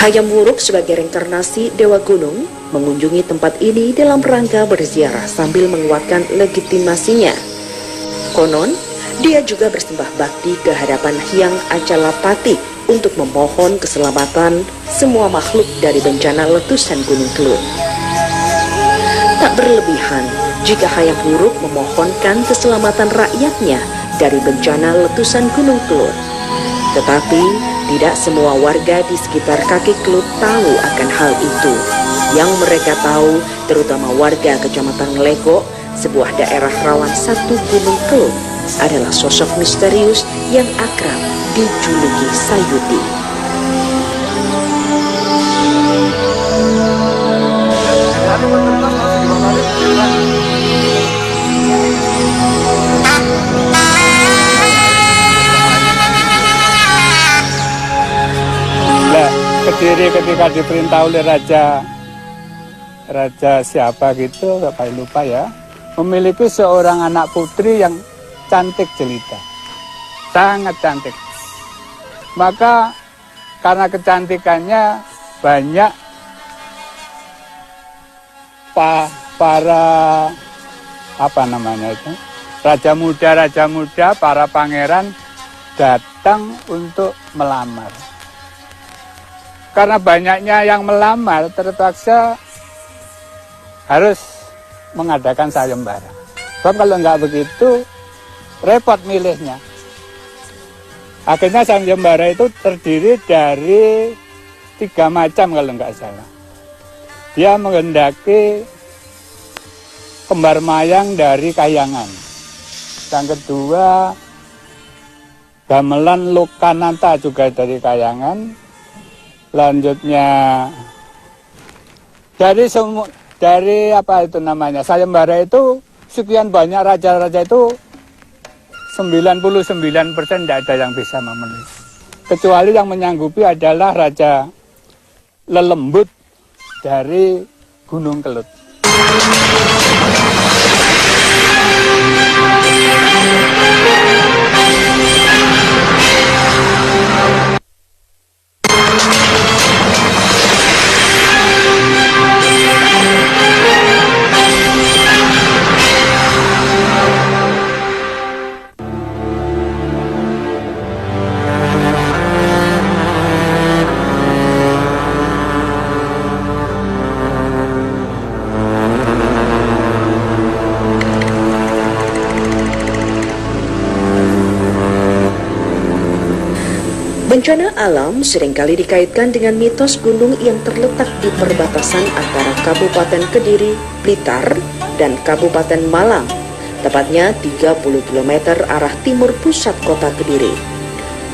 M: Hayam Wuruk sebagai reinkarnasi Dewa Gunung mengunjungi tempat ini dalam rangka berziarah sambil menguatkan legitimasinya. Konon, dia juga bersembah bakti ke hadapan Hyang Acalapati untuk memohon keselamatan semua makhluk dari bencana letusan Gunung Kelut. Tak berlebihan jika Hayam Wuruk memohonkan keselamatan rakyatnya dari bencana letusan Gunung Kelut. Tetapi tidak semua warga di sekitar kaki Kelut tahu akan hal itu. Yang mereka tahu, terutama warga Kecamatan Ngelego, sebuah daerah rawan satu Gunung Kelut, adalah sosok misterius yang akrab dijuluki Sayuti.
P: Nah, Kediri ketika diperintah oleh raja siapa gitu, Bapak lupa ya, memiliki seorang anak putri yang cantik jelita, sangat cantik. Maka karena kecantikannya banyak para apa namanya itu, raja muda, para pangeran datang untuk melamar. Karena banyaknya yang melamar, terpaksa harus mengadakan sayembara. Sebab kalau nggak begitu, repot milihnya. Akhirnya sayembara itu terdiri dari 3 macam kalau nggak salah. Dia menghendaki kembar mayang dari Kahyangan. Yang kedua, gamelan Lokananta juga dari Kahyangan. Lanjutnya dari apa itu namanya, sayembara itu sekian banyak raja-raja itu 99% tidak ada yang bisa memenuhi. Kecuali yang menyanggupi adalah Raja lelembut dari Gunung Kelut.
M: Bencana alam seringkali dikaitkan dengan mitos gunung yang terletak di perbatasan antara Kabupaten Kediri, Blitar, dan Kabupaten Malang, tepatnya 30 km arah timur pusat kota Kediri.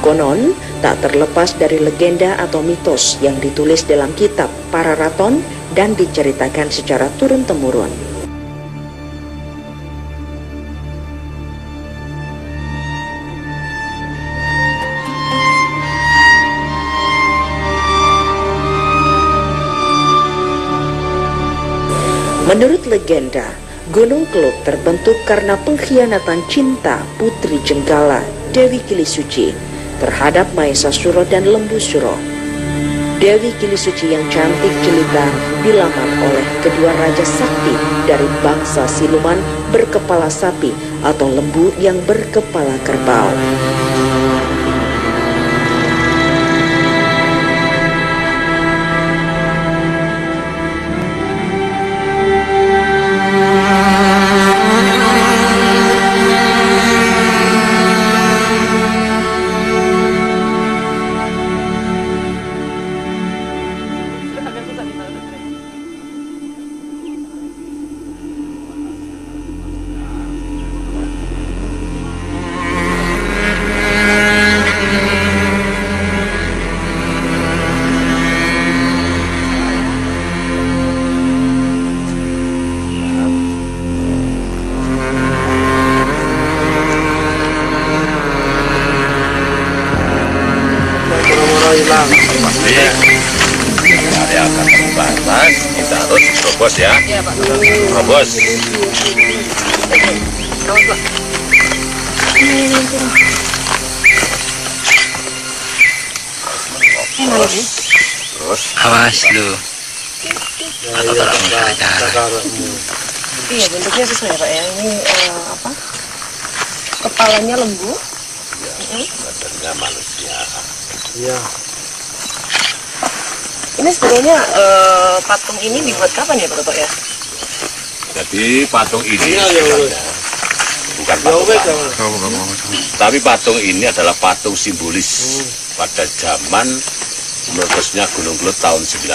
M: Konon, tak terlepas dari legenda atau mitos yang ditulis dalam kitab Pararaton dan diceritakan secara turun-temurun. Menurut legenda, Gunung Kelut terbentuk karena pengkhianatan cinta Putri Jenggala, Dewi Kilisuci, terhadap Mahesasura dan Lembu Suro. Dewi Kilisuci yang cantik jelita dilamar oleh kedua raja sakti dari bangsa siluman berkepala sapi atau lembu yang berkepala kerbau.
O: Area kantor batas kita harus terobos ya. Iya Pak. Terobos. Terus
Q: awas lu.
N: Iya, bentuknya sesuai Pak ya. Ini apa? Kepalanya lembu.
O: Badannya manusia.
N: Iya. Ini sebenarnya patung ini dibuat kapan ya Pak Toto ya?
O: Jadi patung ini sebenarnya bukan patung lama. Tapi patung ini adalah patung simbolis pada zaman meletusnya Gunung Kelut tahun 90.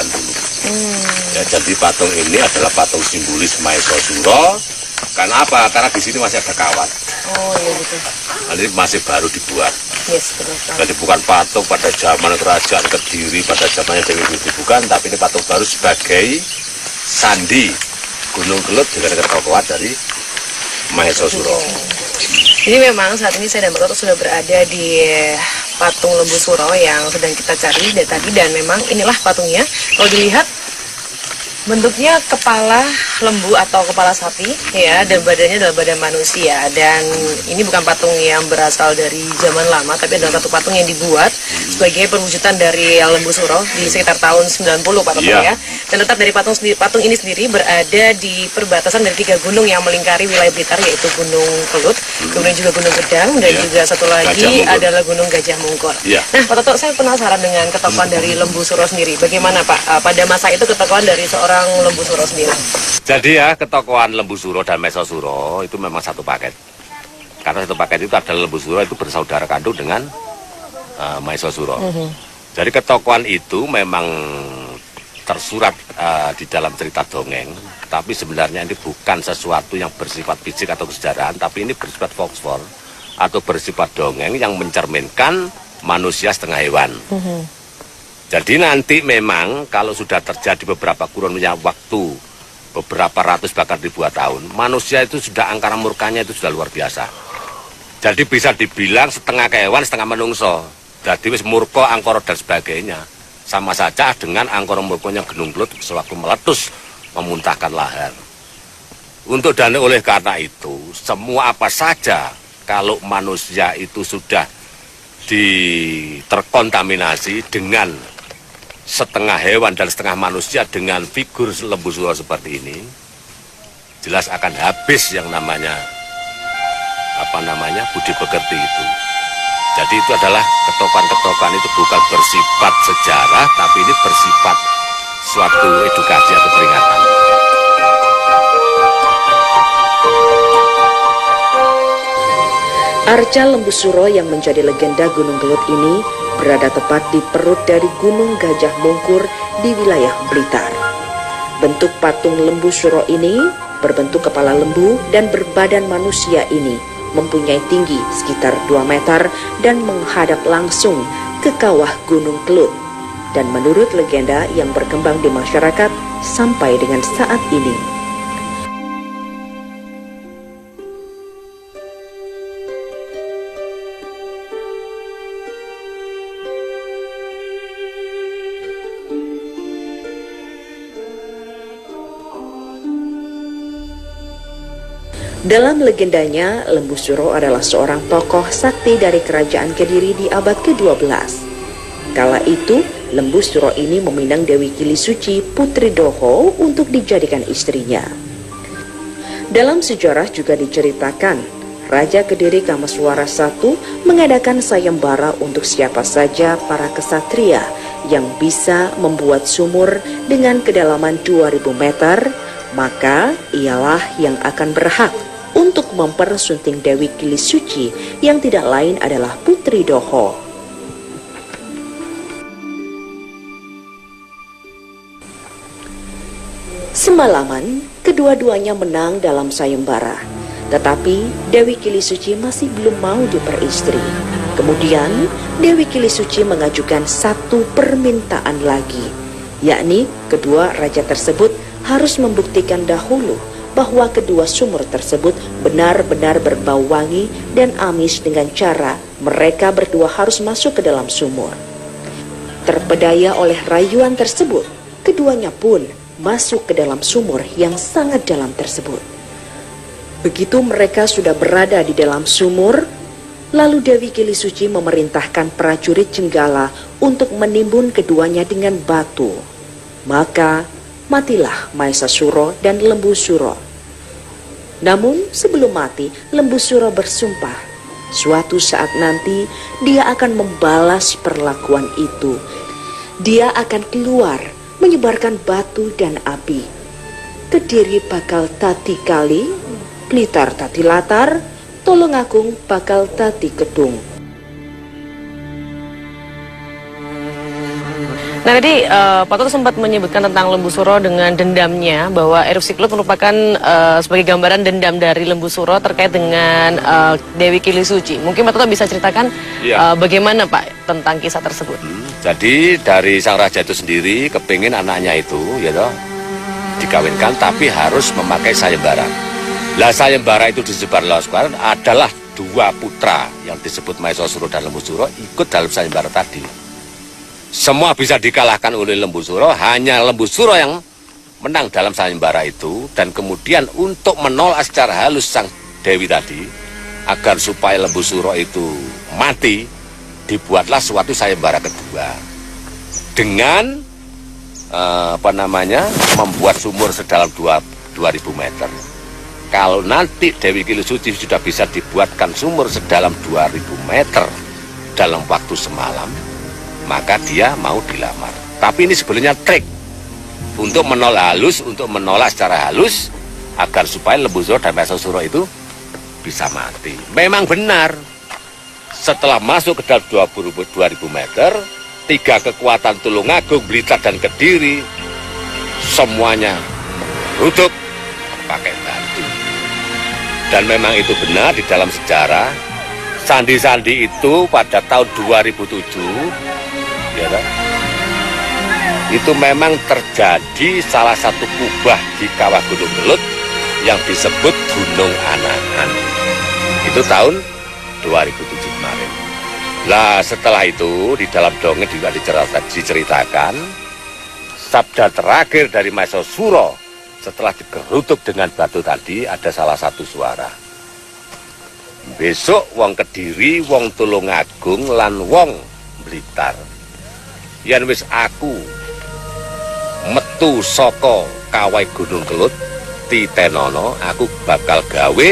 O: Ya, jadi patung ini adalah patung simbolis Mahesasura. Karena apa? Karena di sini masih ada kawat.
N: Oh iya gitu.
O: Ini masih baru dibuat.
N: Yes, betul.
O: Jadi bukan patung pada zaman kerajaan Kediri, pada zamannya Dewi Gusti, bukan, tapi ini patung baru sebagai sandi Gunung Kelut dengan kekuatan dari Mahesasura.
N: Jadi memang saat ini saya dan Pak Toto sudah berada di patung Lembu Suro yang sedang kita cari dari tadi, dan memang inilah patungnya. Kalau dilihat bentuknya kepala lembu atau kepala sapi ya, dan badannya adalah badan manusia, dan ini bukan patung yang berasal dari zaman lama, tapi adalah satu patung yang dibuat sebagai perwujudan dari Lembu Suro di sekitar tahun 90 Pak Toto ya. Dan letak dari patung ini sendiri berada di perbatasan dari 3 gunung yang melingkari wilayah Blitar, yaitu Gunung Kelut, kemudian juga Gunung Gedang, dan juga satu lagi adalah Gunung Gajah Mungkur. Nah Pak Toto, saya penasaran dengan ketokohan dari Lembu Suro sendiri. Bagaimana Pak pada masa itu ketokohan dari seorang Lembu Suro sendiri?
O: Jadi ya, ketokohan Lembu Suro dan Mahesasura itu memang satu paket. Karena satu paket itu adalah Lembu Suro itu bersaudara kandung dengan Mahesasura. Jadi ketokohan itu memang tersurat di dalam cerita dongeng, tapi sebenarnya ini bukan sesuatu yang bersifat fisik atau kesejarahan, tapi ini bersifat folklore atau bersifat dongeng yang mencerminkan manusia setengah hewan. Jadi nanti memang kalau sudah terjadi beberapa kurun waktu, beberapa ratus bahkan ribuan tahun, manusia itu sudah angkara murkanya itu sudah luar biasa. Jadi bisa dibilang setengah kehewan, setengah menungso. Jadi wis murka, angkara dan sebagainya. sama saja dengan angkara murkanya Gunung Kelut sewaktu meletus memuntahkan lahar. Dan oleh karena itu, semua apa saja kalau manusia itu sudah terkontaminasi dengan setengah hewan dan setengah manusia dengan figur lembu suro seperti ini, jelas akan habis yang namanya budi pekerti itu. Jadi itu adalah ketokan-ketokan itu bukan bersifat sejarah, tapi ini bersifat suatu edukasi atau peringatan.
M: Arca Lembu Suro yang menjadi legenda Gunung Kelut ini berada tepat di perut dari Gunung Gajah Mungkur di wilayah Blitar. Bentuk patung Lembu Suro ini berbentuk kepala lembu dan berbadan manusia ini mempunyai tinggi sekitar 2 meter dan menghadap langsung ke kawah Gunung Kelut. Dan menurut legenda yang berkembang di masyarakat sampai dengan saat ini, dalam legendanya, Lembu Suro adalah seorang tokoh sakti dari kerajaan Kediri di abad ke-12. Kala itu, Lembu Suro ini meminang Dewi Kili Suci, Putri Doho, untuk dijadikan istrinya. Dalam sejarah juga diceritakan, Raja Kediri Kameswara I mengadakan sayembara untuk siapa saja para kesatria yang bisa membuat sumur dengan kedalaman 2000 meter, maka ialah yang akan berhak untuk mempersunting Dewi Kili Suci yang tidak lain adalah Putri Doho. Semalaman, kedua-duanya menang dalam sayembara. Tetapi Dewi Kili Suci masih belum mau diperistri. Kemudian Dewi Kili Suci mengajukan satu permintaan lagi, yakni kedua raja tersebut harus membuktikan dahulu bahwa kedua sumur tersebut benar-benar berbau wangi dan amis dengan cara mereka berdua harus masuk ke dalam sumur. Terpedaya oleh rayuan tersebut, keduanya pun masuk ke dalam sumur yang sangat dalam tersebut. Begitu mereka sudah berada di dalam sumur, lalu Dewi Kili Suci memerintahkan prajurit Jenggala untuk menimbun keduanya dengan batu. Maka matilah Mahesasuro dan Lembu Suro. Namun sebelum mati, Lembu Suro bersumpah, suatu saat nanti dia akan membalas perlakuan itu. Dia akan keluar menyebarkan batu dan api. Kediri bakal tati kali, Blitar tati latar, Tulungagung bakal tati kedung.
N: Nah tadi Pak Toto sempat menyebutkan tentang Lembu Suro dengan dendamnya, bahwa erupsi Kelut merupakan sebagai gambaran dendam dari Lembu Suro terkait dengan Dewi Kili Suci. Mungkin Pak Toto bisa ceritakan bagaimana Pak tentang kisah tersebut?
O: Jadi dari sang raja itu sendiri kepingin anaknya itu dikawinkan, tapi harus memakai sayembara. Lah sayembara itu disebar luas adalah 2 putra yang disebut Mahesasuro dan Lembu Suro ikut dalam sayembara tadi. Semua bisa dikalahkan oleh Lembu Suro, hanya Lembu Suro yang menang dalam sayembara itu. Dan kemudian untuk menolak secara halus sang Dewi tadi, agar supaya Lembu Suro itu mati, dibuatlah suatu sayembara kedua dengan membuat sumur sedalam 2000 meter. Kalau nanti Dewi Kili Suci sudah bisa dibuatkan sumur sedalam 2000 meter dalam waktu semalam, maka dia mau dilamar. Tapi ini sebenarnya trik untuk menolak secara halus agar supaya Lembu Suro dan Mahesasuro itu bisa mati. Memang benar, setelah masuk ke dalam 2000 meter, 3 kekuatan Tulungagung, Blitar dan Kediri semuanya ruduk pakai batu. Dan memang itu benar di dalam sejarah. Sandi-sandi itu pada tahun 2007 itu memang terjadi salah satu kubah di kawah Gunung Kelut yang disebut Gunung Anangan. Itu tahun 2007 kemarin. Lah setelah itu di dalam dongeng juga diceritakan sabda terakhir dari Maesasuro setelah digerutuk dengan batu tadi ada salah satu suara. Besok wong Kediri, wong Tulungagung lan wong Blitar. Yen wis aku metu saka kawai Gunung Kelut titenono, aku bakal gawe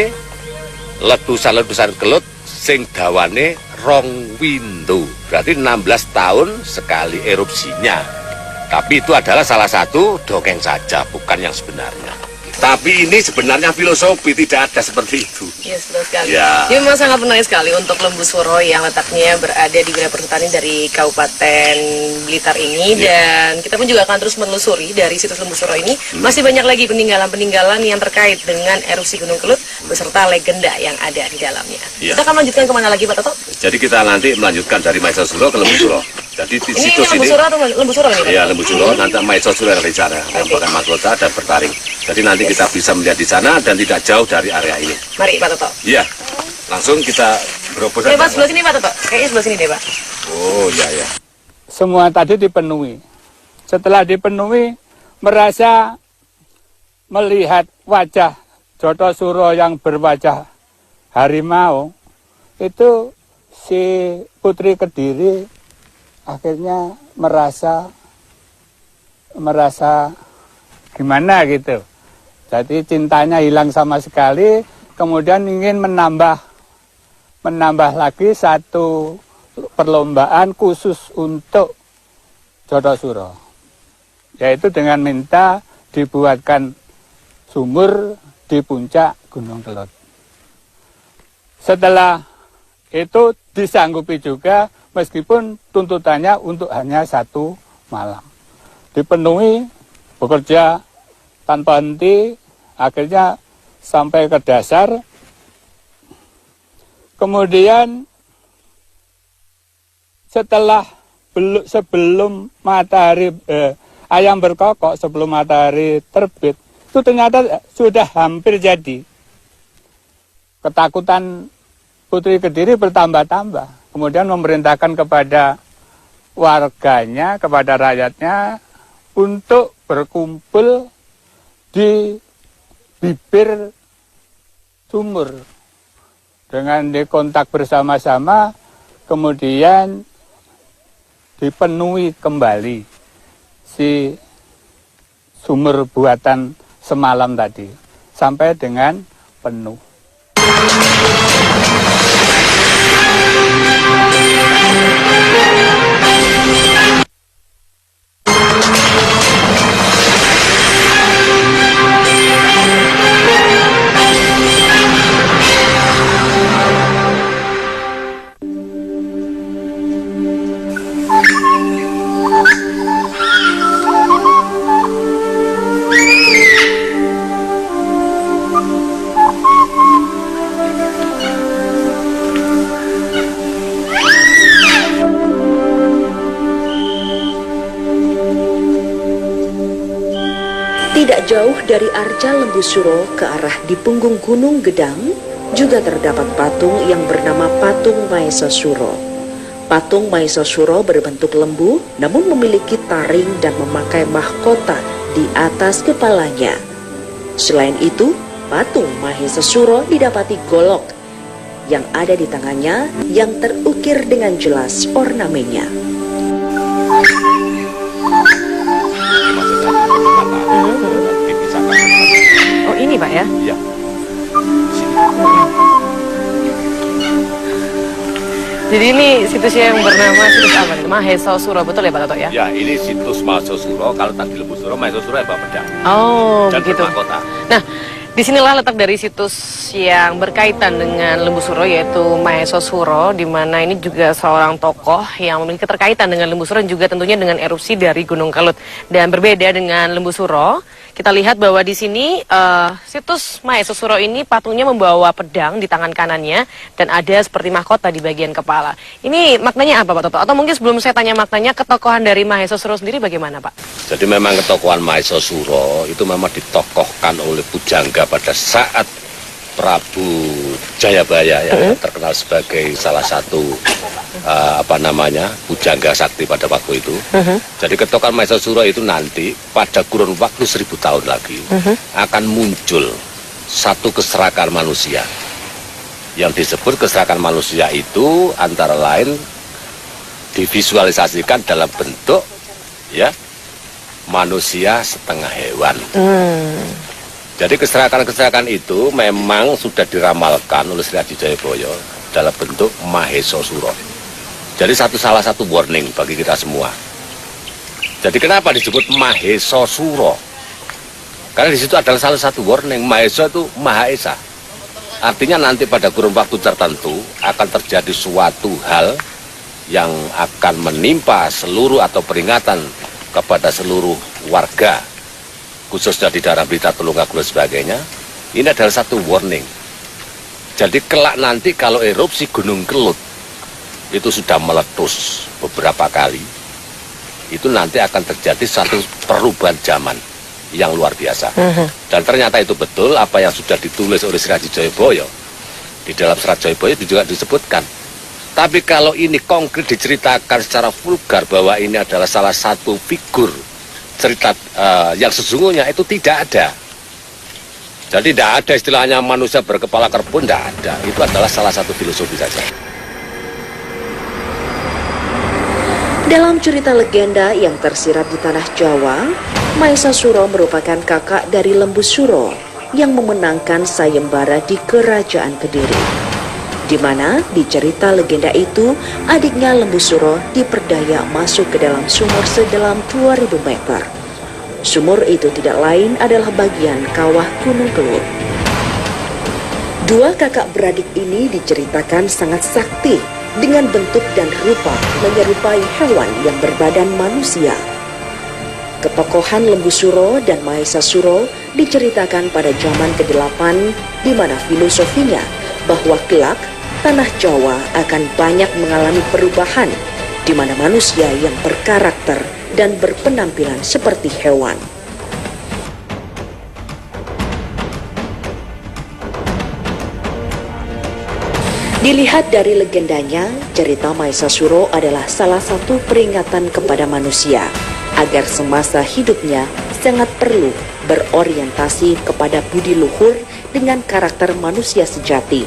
O: letusan-letusan kelut sing dawane 2 windo. Berarti 16 tahun sekali erupsinya. Tapi itu adalah salah satu dongeng saja, bukan yang sebenarnya. Tapi ini sebenarnya filosofi, tidak ada seperti itu.
N: Yes, betul sekali.
O: Ya.
N: Ini memang sangat menarik sekali untuk Lembu Suro yang letaknya berada di wilayah perhutani dari Kabupaten Blitar ini. Dan kita pun juga akan terus menelusuri dari situs Lembu Suro ini. Masih banyak lagi peninggalan-peninggalan yang terkait dengan erupsi Gunung Kelut beserta legenda yang ada di dalamnya.
O: Ya.
N: Kita akan melanjutkan kemana lagi, Pak Toto?
O: Jadi kita nanti melanjutkan dari Maesasuro ke Lembu Suro. Jadi di situs
N: Lembu Suro atau Lembu Suro ini?
O: Iya, Lembu Suro, nanti Maesasuro yang bicara, yang pakai mahkota dan bertaring. Jadi nanti kita bisa melihat di sana dan tidak jauh dari area ini.
N: Mari, Pak Toto.
O: Iya, langsung kita berobos.
N: Pak, sebelah sini, Pak Toto. Kayaknya sebelah sini deh, Pak.
O: Oh, iya, iya.
P: Semua tadi dipenuhi. Setelah dipenuhi, merasa melihat wajah Jotosuro yang berwajah harimau, itu si Putri Kediri akhirnya merasa gimana gitu. Jadi cintanya hilang sama sekali, kemudian ingin menambah lagi satu perlombaan khusus untuk Jotosuro, yaitu dengan minta dibuatkan sumur di puncak Gunung Kelut. Setelah itu disanggupi juga meskipun tuntutannya untuk hanya 1 malam. Dipenuhi, bekerja tanpa henti, akhirnya sampai ke dasar. Kemudian sebelum matahari ayam berkokok, sebelum matahari terbit, itu ternyata sudah hampir jadi. Ketakutan Putri Kediri bertambah-tambah. Kemudian memerintahkan kepada warganya, kepada rakyatnya untuk berkumpul di bibir sumur. Dengan dikontak bersama-sama, kemudian dipenuhi kembali si sumur buatan semalam tadi sampai dengan penuh.
M: Tidak jauh dari Arca Lembu Suro ke arah di punggung Gunung Gedang juga terdapat patung yang bernama Patung Maesasuro. Patung Maesasuro berbentuk lembu namun memiliki taring dan memakai mahkota di atas kepalanya. Selain itu, patung Maesasuro didapati golok yang ada di tangannya yang terukir dengan jelas ornamennya.
N: Oh ini Pak ya?
O: Iya.
N: Jadi ini situsnya yang bernama situs apa nih? Maesasuro, betul ya Pak Toto ya?
O: Ya, ini situs Maesasuro. Kalau tadi Lembu Suro, Maesasuro ya Bapak Pedang.
N: Oh,
O: dan
N: begitu.
O: Bermahkota.
N: Nah, disinilah letak dari situs yang berkaitan dengan Lembu Suro, yaitu Maesasuro, di mana ini juga seorang tokoh yang memiliki keterkaitan dengan Lembu Suro dan juga tentunya dengan erupsi dari Gunung Kelut. Dan berbeda dengan Lembu Suro, kita lihat bahwa di sini situs Maesasuro ini patungnya membawa pedang di tangan kanannya dan ada seperti mahkota di bagian kepala. Ini maknanya apa Pak Toto? Atau mungkin sebelum saya tanya maknanya, ketokohan dari Maesasuro sendiri bagaimana Pak?
O: Jadi memang ketokohan Maesasuro itu memang ditokohkan oleh pujangga pada saat Prabu Jayabaya yang terkenal sebagai salah satu pujangga sakti pada waktu itu. Jadi ketokan Mahesasura itu nanti pada kurun waktu 1000 tahun lagi akan muncul satu keserakan manusia. Yang disebut keserakan manusia itu antara lain divisualisasikan dalam bentuk manusia setengah hewan. Jadi keserakan-keserakan itu memang sudah diramalkan oleh Sri Adi Jayabaya dalam bentuk Mahesasura. Jadi salah satu warning bagi kita semua. Jadi kenapa disebut Mahesasura? Karena di situ adalah salah satu warning. Mahesa itu Maha Esa. Artinya nanti pada kurun waktu tertentu akan terjadi suatu hal yang akan menimpa seluruh atau peringatan kepada seluruh warga, khususnya di daerah Blitar, Tulungagung dan sebagainya. Ini adalah satu warning. Jadi kelak nanti kalau erupsi Gunung Kelut itu sudah meletus beberapa kali, itu nanti akan terjadi satu perubahan zaman yang luar biasa. Dan ternyata itu betul apa yang sudah ditulis oleh Sri Adi Jayabaya. Di dalam Serat Jayabaya itu juga disebutkan. Tapi kalau ini konkret diceritakan secara vulgar bahwa ini adalah salah satu figur cerita yang sesungguhnya, itu tidak ada. Jadi tidak ada istilahnya manusia berkepala kerbau, tidak ada. Itu adalah salah satu filosofi saja.
M: Dalam cerita legenda yang tersirat di tanah Jawa, Mahesasura merupakan kakak dari Lembu Suro yang memenangkan sayembara di Kerajaan Kediri. Di mana di cerita legenda itu, adiknya Lembu Suro diperdaya masuk ke dalam sumur sedalam 2000 meter. Sumur itu tidak lain adalah bagian kawah Gunung Kelut. Dua kakak beradik ini diceritakan sangat sakti dengan bentuk dan rupa menyerupai hewan yang berbadan manusia. Ketokohan Lembu Suro dan Mahesasura diceritakan pada zaman ke-8 di mana filosofinya bahwa kelak tanah Jawa akan banyak mengalami perubahan di mana manusia yang berkarakter dan berpenampilan seperti hewan. Dilihat dari legendanya, cerita Mahesasura adalah salah satu peringatan kepada manusia agar semasa hidupnya sangat perlu berorientasi kepada budi luhur dengan karakter manusia sejati.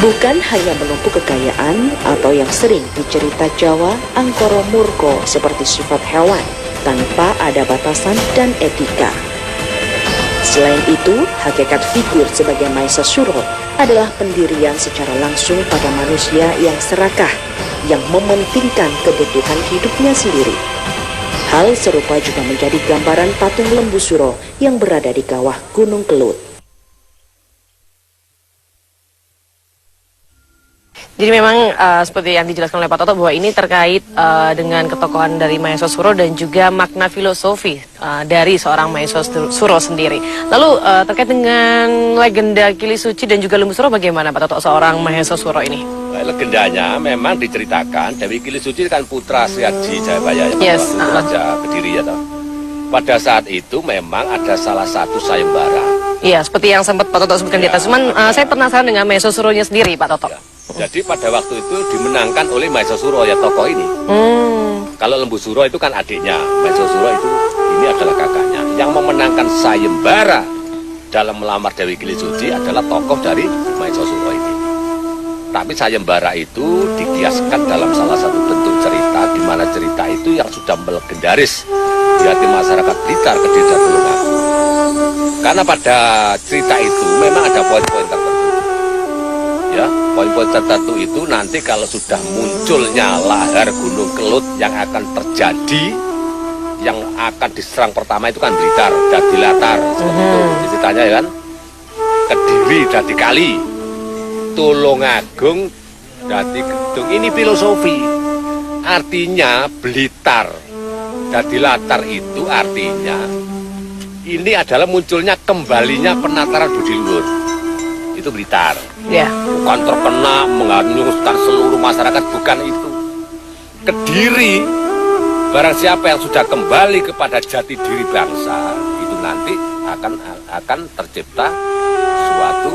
M: Bukan hanya menumpuk kekayaan atau yang sering dicerita Jawa angkara murka seperti sifat hewan tanpa ada batasan dan etika. Selain itu, hakikat figur sebagai Mahesasura adalah pendirian secara langsung pada manusia yang serakah, yang mementingkan kebutuhan hidupnya sendiri. Hal serupa juga menjadi gambaran patung Lembu Suro yang berada di kawah Gunung Kelut.
N: Jadi memang seperti yang dijelaskan oleh Pak Toto bahwa ini terkait dengan ketokohan dari Mahesasura dan juga makna filosofi dari seorang Mahesasura sendiri. Lalu terkait dengan legenda Kili Suci dan juga Lembu Suro bagaimana Pak Toto seorang Mahesasura ini?
O: Legendanya memang diceritakan Dewi Kili Suci kan putra Sri Adi Jayabaya, Raja Kediri ya toh. Pada saat itu memang ada salah satu sayembara.
N: Iya, seperti yang sempat Pak Toto sebutkan di atas. Cuman saya penasaran dengan Mahesasura-nya sendiri Pak Toto.
O: Jadi pada waktu itu dimenangkan oleh Mahesasura ya tokoh ini. Kalau Lembu Suro itu kan adiknya, Mahesasura itu ini adalah kakaknya. Yang memenangkan sayembara dalam melamar Dewi Kili Suci adalah tokoh dari Mahesasura ini. Tapi sayembara itu dikiaskan dalam salah satu bentuk cerita, di mana cerita itu yang sudah melegendaris di hati masyarakat Blitar, Kediri dan Tulungagung. Karena pada cerita itu memang ada poin-poin tertentu. Ya, poin-poin tertentu itu nanti kalau sudah munculnya lahar Gunung Kelut yang akan terjadi, yang akan diserang pertama itu kan Blitar, Dadilatar, seperti itu ceritanya ya kan. Kediri, Dadi Kali, Tulungagung, Dadi Gedung. Ini filosofi. Artinya Blitar, Dadilatar itu artinya ini adalah munculnya kembalinya penataran budi luhur. Itu Blitar.
N: Ya.
O: Bukan terkena menghanyutkan seluruh masyarakat, bukan itu. Kediri, barang siapa yang sudah kembali kepada jati diri bangsa, itu nanti akan tercipta suatu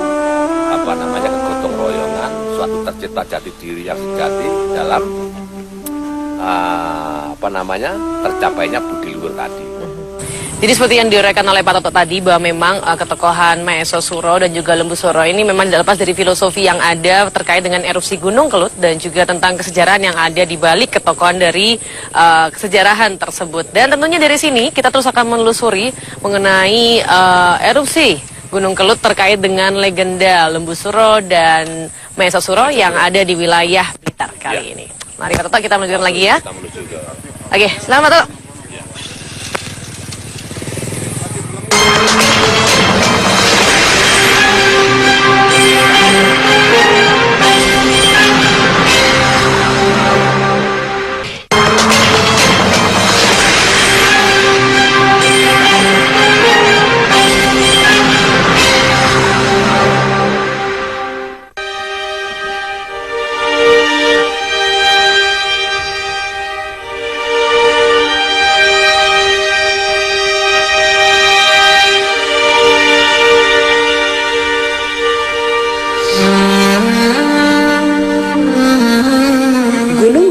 O: kegotong royongan, suatu tercipta jati diri yang sejati dalam tercapainya budi luhur tadi.
N: Jadi seperti yang diuraikan oleh Pak Toto tadi, bahwa memang ketokohan Maesa Suro dan juga Lembu Suro ini memang dilepas dari filosofi yang ada terkait dengan erupsi Gunung Kelut dan juga tentang kesejarahan yang ada di balik ketokohan dari kesejarahan tersebut. Dan tentunya dari sini kita terus akan menelusuri mengenai erupsi Gunung Kelut terkait dengan legenda Lembu Suro dan Maesa Suro yang ada di wilayah Blitar kali ini. Mari Pak Toto, kita melanjutkan lagi ya. Oke, selamat Pak Toto.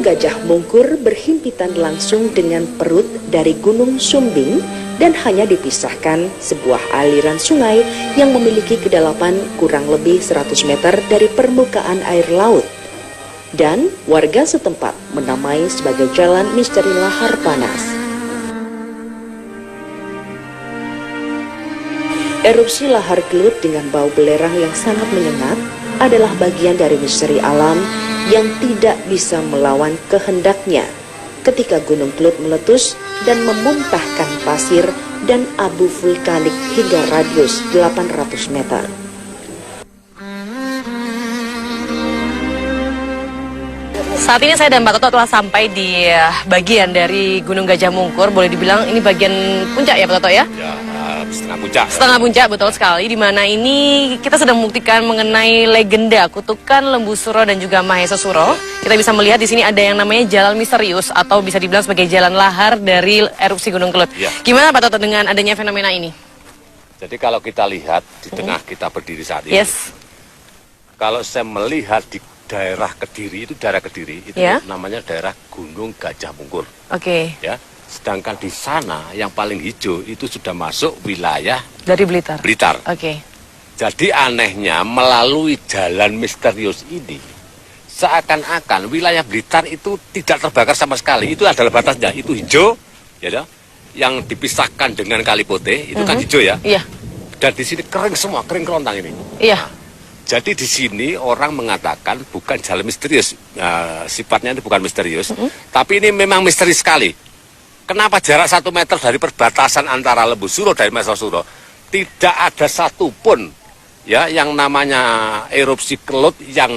M: Gajah Mungkur berhimpitan langsung dengan perut dari Gunung Sumbing dan hanya dipisahkan sebuah aliran sungai yang memiliki kedalaman kurang lebih 100 meter dari permukaan air laut. Dan warga setempat menamai sebagai Jalan Misteri Lahar Panas. Erupsi lahar Kelut dengan bau belerang yang sangat menyengat adalah bagian dari misteri alam yang tidak bisa melawan kehendaknya ketika Gunung Kelut meletus dan memuntahkan pasir dan abu vulkanik hingga radius 800 meter.
N: Saat ini saya dan Mbak Toto telah sampai di bagian dari Gunung Gajah Mungkur. Boleh dibilang ini bagian puncak ya Pak Toto ya?
O: Ya, setengah puncak.
N: Setengah puncak, betul sekali. Di mana ini kita sedang membuktikan mengenai legenda kutukan Lembu Suro dan juga Maesa Suro. Kita bisa melihat di sini ada yang namanya jalan misterius atau bisa dibilang sebagai jalan lahar dari erupsi Gunung Kelut.
O: Ya.
N: Gimana Pak Toto dengan adanya fenomena ini?
O: Jadi kalau kita lihat di tengah kita berdiri saat ini, kalau saya melihat di daerah Kediri itu namanya daerah Gunung Gajah Mungkur.
N: Oke.
O: Ya. Sedangkan di sana yang paling hijau itu sudah masuk wilayah
N: dari Blitar.
O: Blitar.
N: Oke.
O: Jadi anehnya melalui jalan misterius ini seakan-akan wilayah Blitar itu tidak terbakar sama sekali. Itu adalah batasnya. Itu hijau, ya, yang dipisahkan dengan Kali Pote itu kan hijau ya.
N: Iya.
O: Dan di sini kering semua, kering kerontang ini.
N: Iya.
O: Jadi di sini orang mengatakan bukan jalan misterius, sifatnya ini bukan misterius, tapi ini memang misteri sekali. Kenapa jarak 1 meter dari perbatasan antara Lembu Suro dan Maesa Suro tidak ada satupun ya yang namanya erupsi Kelut yang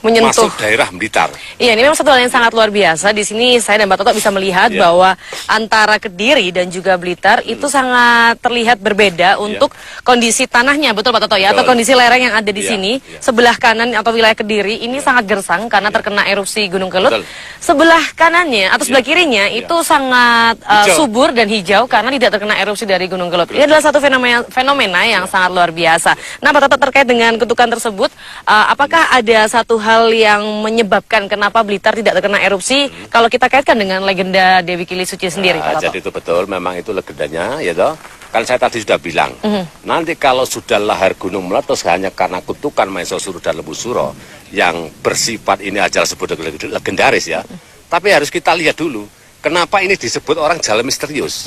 N: menyentuh
O: masuk daerah Blitar.
N: Iya, ini memang satu hal yang sangat luar biasa. Di sini saya dan Mbak Toto bisa melihat bahwa antara Kediri dan juga Blitar itu sangat terlihat berbeda untuk kondisi tanahnya, betul Pak Toto ya? Atau kondisi lereng yang ada di sini. Sebelah kanan atau wilayah Kediri ini sangat gersang karena terkena erupsi Gunung Kelut. Sebelah kanannya atau sebelah kirinya itu sangat subur dan hijau karena tidak terkena erupsi dari Gunung Kelut. Ini adalah satu fenomena yang sangat luar biasa. Nah, Pak Toto terkait dengan kutukan tersebut, apakah ada satu hal yang menyebabkan kenapa Blitar tidak terkena erupsi kalau kita kaitkan dengan legenda Dewi Kili Suci sendiri?
O: Jadi itu betul, memang itu legendanya, ya toh. Kan saya tadi sudah bilang, nanti kalau sudah lahar gunung meletus hanya karena kutukan Maesa Suro dan Lembu Suro yang bersifat ini aja disebut legendaris ya. Tapi harus kita lihat dulu, kenapa ini disebut orang jalan misterius.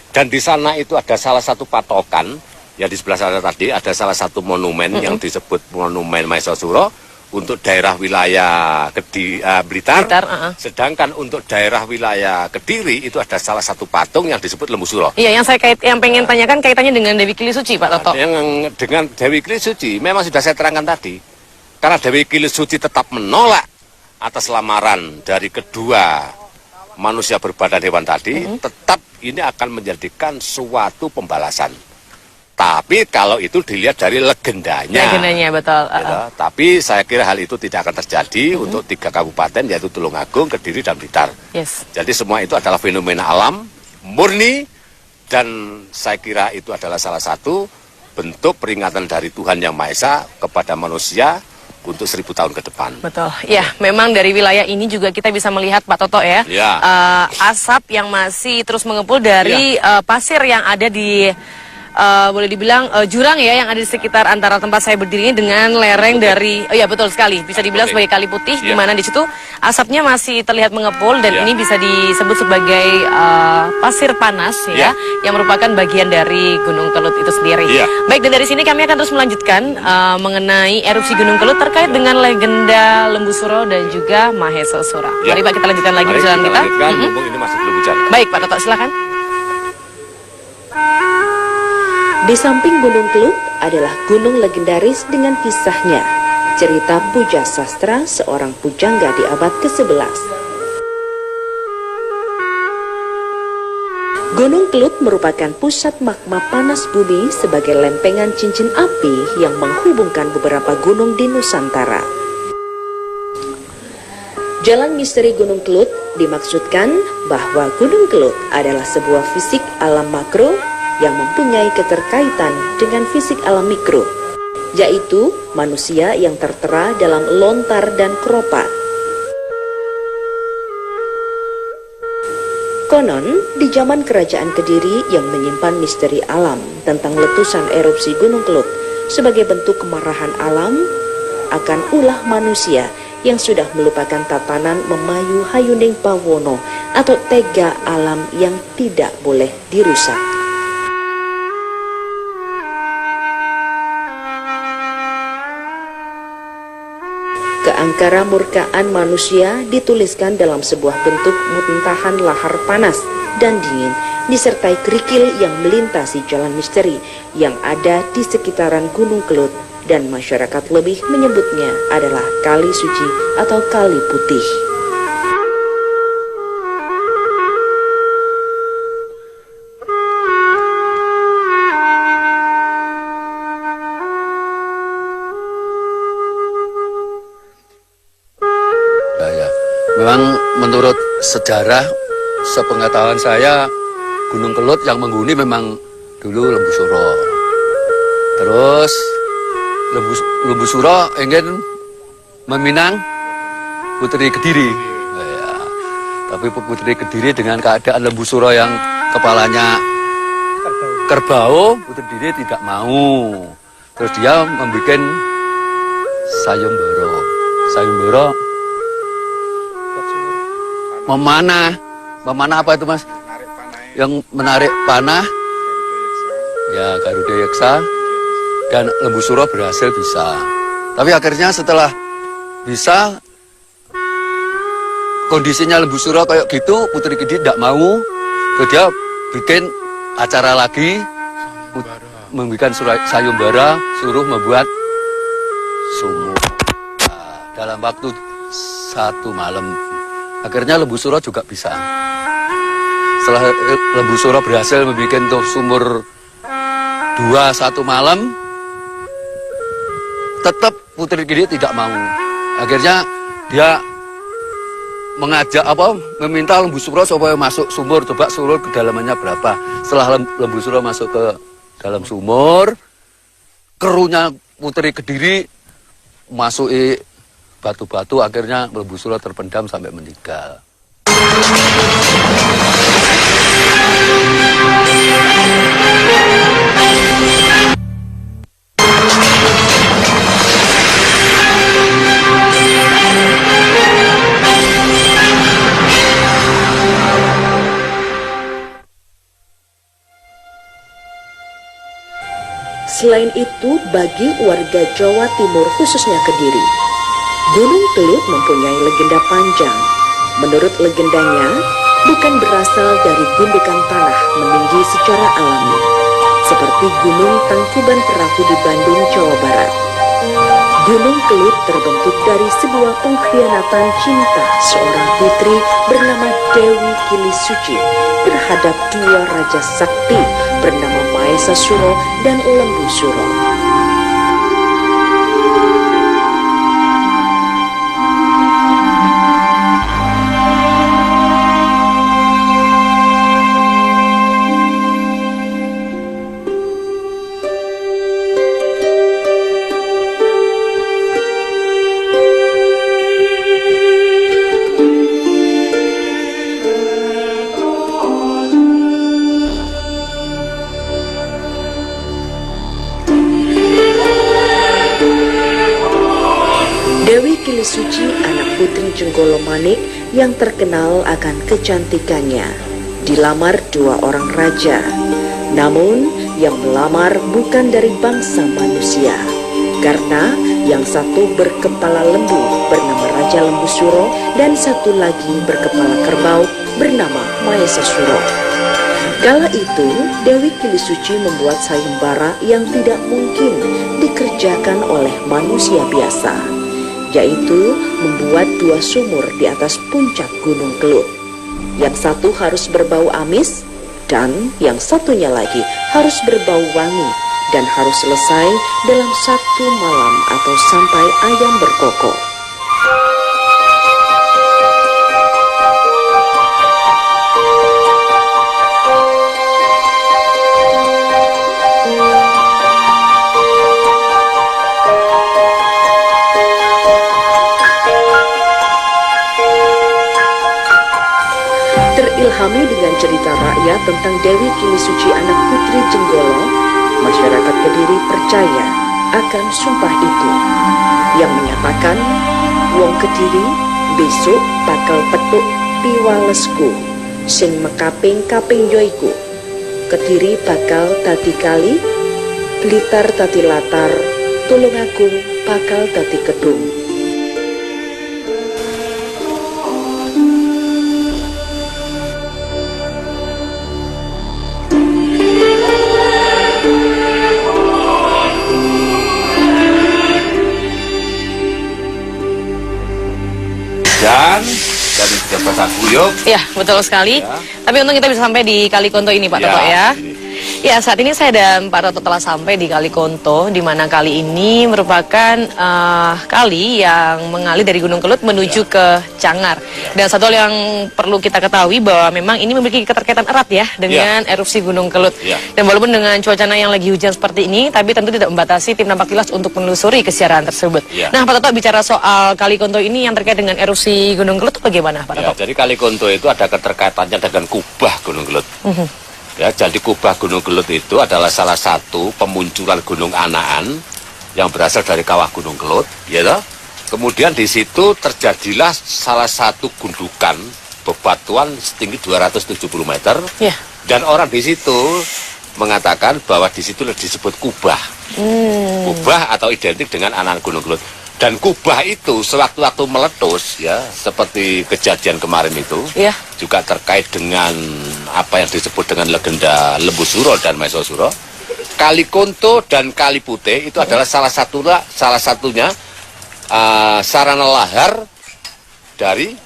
O: Dan di sana itu ada salah satu patokan, ya di sebelah sana tadi ada salah satu monumen yang disebut monumen Maesa Suro untuk daerah wilayah Blitar, sedangkan untuk daerah wilayah Kediri itu ada salah satu patung yang disebut Lembu Suro.
N: Iya, yang pengen tanyakan kaitannya dengan Dewi Kili Suci, Pak Toto.
O: Yang dengan Dewi Kili Suci memang sudah saya terangkan tadi, karena Dewi Kili Suci tetap menolak atas lamaran dari kedua manusia berbadan hewan tadi, tetap ini akan menjadikan suatu pembalasan. Tapi kalau itu dilihat dari legendanya.
N: Legendanya, betul.
O: Tapi saya kira hal itu tidak akan terjadi untuk 3 kabupaten yaitu Tulungagung, Kediri, dan Blitar. Jadi semua itu adalah fenomena alam, murni, Dan saya kira itu adalah salah satu bentuk peringatan dari Tuhan Yang Maha Esa kepada manusia untuk 1000 tahun ke depan.
N: Betul. Ya, memang dari wilayah ini juga kita bisa melihat Pak Toto ya, asap yang masih terus mengepul dari pasir yang ada di boleh dibilang jurang ya yang ada di sekitar antara tempat saya berdiri dengan lereng dari betul sekali bisa dibilang sebagai Kali Putih di mana di situ asapnya masih terlihat mengepul dan ini bisa disebut sebagai pasir panas ya yang merupakan bagian dari Gunung Kelut itu sendiri. Baik, dan dari sini kami akan terus melanjutkan mengenai erupsi Gunung Kelut terkait dengan legenda Lembu Suro dan juga Mahesa Sura. Mari Pak, kita lanjutkan lagi perjalanan kita.
O: Ini masih belum hujan.
N: Baik Pak Toto, silakan.
M: Di samping Gunung Kelut adalah gunung legendaris dengan kisahnya, cerita Puja Sastra, seorang pujangga di abad ke-11. Gunung Kelut merupakan pusat magma panas bumi sebagai lempengan cincin api yang menghubungkan beberapa gunung di Nusantara. Jalan misteri Gunung Kelut dimaksudkan bahwa Gunung Kelut adalah sebuah fisik alam makro yang mempunyai keterkaitan dengan fisik alam mikro, yaitu manusia yang tertera dalam lontar dan keropat. Konon, di zaman Kerajaan Kediri yang menyimpan misteri alam tentang letusan erupsi Gunung Kelut sebagai bentuk kemarahan alam akan ulah manusia yang sudah melupakan tatanan memayu hayuning pawono atau tega alam yang tidak boleh dirusak. Keangkara murkaan manusia dituliskan dalam sebuah bentuk muntahan lahar panas dan dingin disertai kerikil yang melintasi jalan misteri yang ada di sekitaran Gunung Kelut dan masyarakat lebih menyebutnya adalah Kali Suci atau Kali Putih.
Q: Memang menurut sejarah, sepengetahuan saya, Gunung Kelut yang menghuni memang dulu Lembu Suro. Terus Lembu Suro ingin meminang Putri Kediri. Tapi Putri Kediri dengan keadaan Lembu Suro yang kepalanya kerbau, Putri Kediri tidak mau. Terus dia membuat sayembara. Sayembara memanah apa itu mas? Yang menarik panah ya Garuda Yaksa dan Lembu Suro berhasil bisa. Tapi akhirnya setelah bisa kondisinya Lembu Suro kayak gitu, Putri Kediri tidak mau, terus dia bikin acara lagi, membuat sayembara, suruh membuat sumur dalam waktu 1 malam. Akhirnya Lembu Suro juga bisa. Setelah Lembu Suro berhasil membuat tuh sumur 1 malam, tetap Putri Kediri tidak mau. Akhirnya dia meminta Lembu Suro supaya masuk sumur, coba sumur kedalamannya berapa. Setelah Lembu Suro masuk ke dalam sumur, kerunya Putri Kediri masuki batu-batu, akhirnya Lembu Suro terpendam sampai meninggal.
M: Selain itu, bagi warga Jawa Timur khususnya Kediri, Gunung Kelut mempunyai legenda panjang. Menurut legendanya, bukan berasal dari gundukan tanah meninggi secara alami, seperti Gunung Tangkuban Perahu di Bandung, Jawa Barat. Gunung Kelut terbentuk dari sebuah pengkhianatan cinta seorang putri bernama Dewi Kili Suci terhadap 2 raja sakti bernama Mahesa Suro dan Lembu Suro. Kilisuci, anak putri Jenggolo Manik yang terkenal akan kecantikannya, dilamar 2 orang raja. Namun, yang melamar bukan dari bangsa manusia, karena yang satu berkepala lembu bernama Raja Lembu Suro dan satu lagi berkepala kerbau bernama Mahesasuro. Kala itu, Dewi Kilisuci membuat sayembara yang tidak mungkin dikerjakan oleh manusia biasa, yaitu membuat 2 sumur di atas puncak Gunung Kelut. Yang satu harus berbau amis, dan yang satunya lagi harus berbau wangi, dan harus selesai dalam 1 malam atau sampai ayam berkokok. Terilhami dengan cerita rakyat tentang Dewi Kilisuci anak putri Jenggolo, masyarakat Kediri percaya akan sumpah itu yang menyatakan wong Kediri besok bakal petuk piwalesku sing mekaping kaping yoiku. Kediri bakal tadi kali, Blitar tadi latar, Tulungagung bakal tadi kedung.
O: Dan dari Jabatan Guyuk.
N: Ya, betul sekali. Ya. Tapi untung kita bisa sampai di Kali Konto ini, Pak Toto ya. Ya, saat ini saya dan Pak Toto telah sampai di Kali Konto, di mana kali ini merupakan kali yang mengalir dari Gunung Kelut menuju ke Cangar. Dan satu hal yang perlu kita ketahui bahwa memang ini memiliki keterkaitan erat ya dengan erupsi Gunung Kelut. Dan walaupun dengan cuacana yang lagi hujan seperti ini, tapi tentu tidak membatasi tim Nampak Tilas untuk menelusuri kesiaran tersebut. Nah, Pak Toto bicara soal Kali Konto ini yang terkait dengan erupsi Gunung Kelut bagaimana, Pak Toto?
O: Jadi Kali Konto itu ada keterkaitannya dengan kubah Gunung Kelut. Ya, jadi kubah Gunung Kelut itu adalah salah satu pemunculan Gunung Anaan yang berasal dari kawah Gunung Kelut, ya toh? Kemudian di situ terjadilah salah satu gundukan bebatuan setinggi 270 meter, dan orang di situ mengatakan bahwa di situ disebut kubah, kubah atau identik dengan Anaan Gunung Kelut. Dan kubah itu sewaktu-waktu meletus, ya, seperti kejadian kemarin itu, juga terkait dengan apa yang disebut dengan legenda Lembu Suro dan Mahesasuro. Kali Konto dan Kali Putih itu adalah salah satunya sarana lahar dari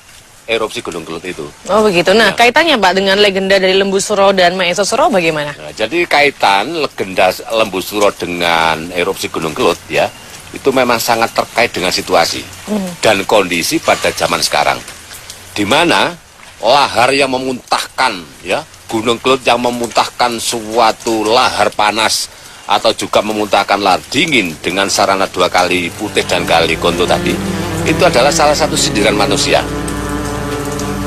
O: erupsi Gunung Kelut itu.
N: Oh begitu. Nah, kaitannya Pak dengan legenda dari Lembu Suro dan Mahesasuro bagaimana?
O: Nah, jadi kaitan legenda Lembu Suro dengan erupsi Gunung Kelut, ya, itu memang sangat terkait dengan situasi dan kondisi pada zaman sekarang, di mana lahar yang memuntahkan, ya, Gunung Kelut yang memuntahkan suatu lahar panas atau juga memuntahkan lahar dingin dengan sarana 2 Kali Putih dan Kali Konto tadi, itu adalah salah satu sindiran manusia.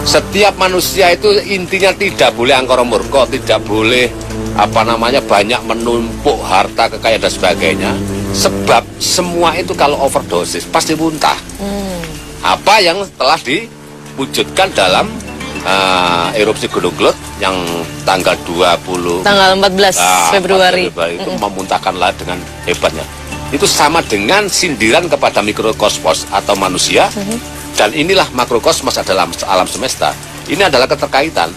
O: Setiap manusia itu intinya tidak boleh angkara murka, tidak boleh banyak menumpuk harta, kekayaan dan sebagainya. Sebab semua itu kalau overdosis pasti muntah. Apa yang telah diwujudkan dalam erupsi Gunung Kelut yang tanggal 14
N: Februari
O: itu memuntahkan lahar dengan hebatnya. Itu sama dengan sindiran kepada mikrokosmos atau manusia, dan inilah makrokosmos adalah alam semesta. Ini adalah keterkaitan.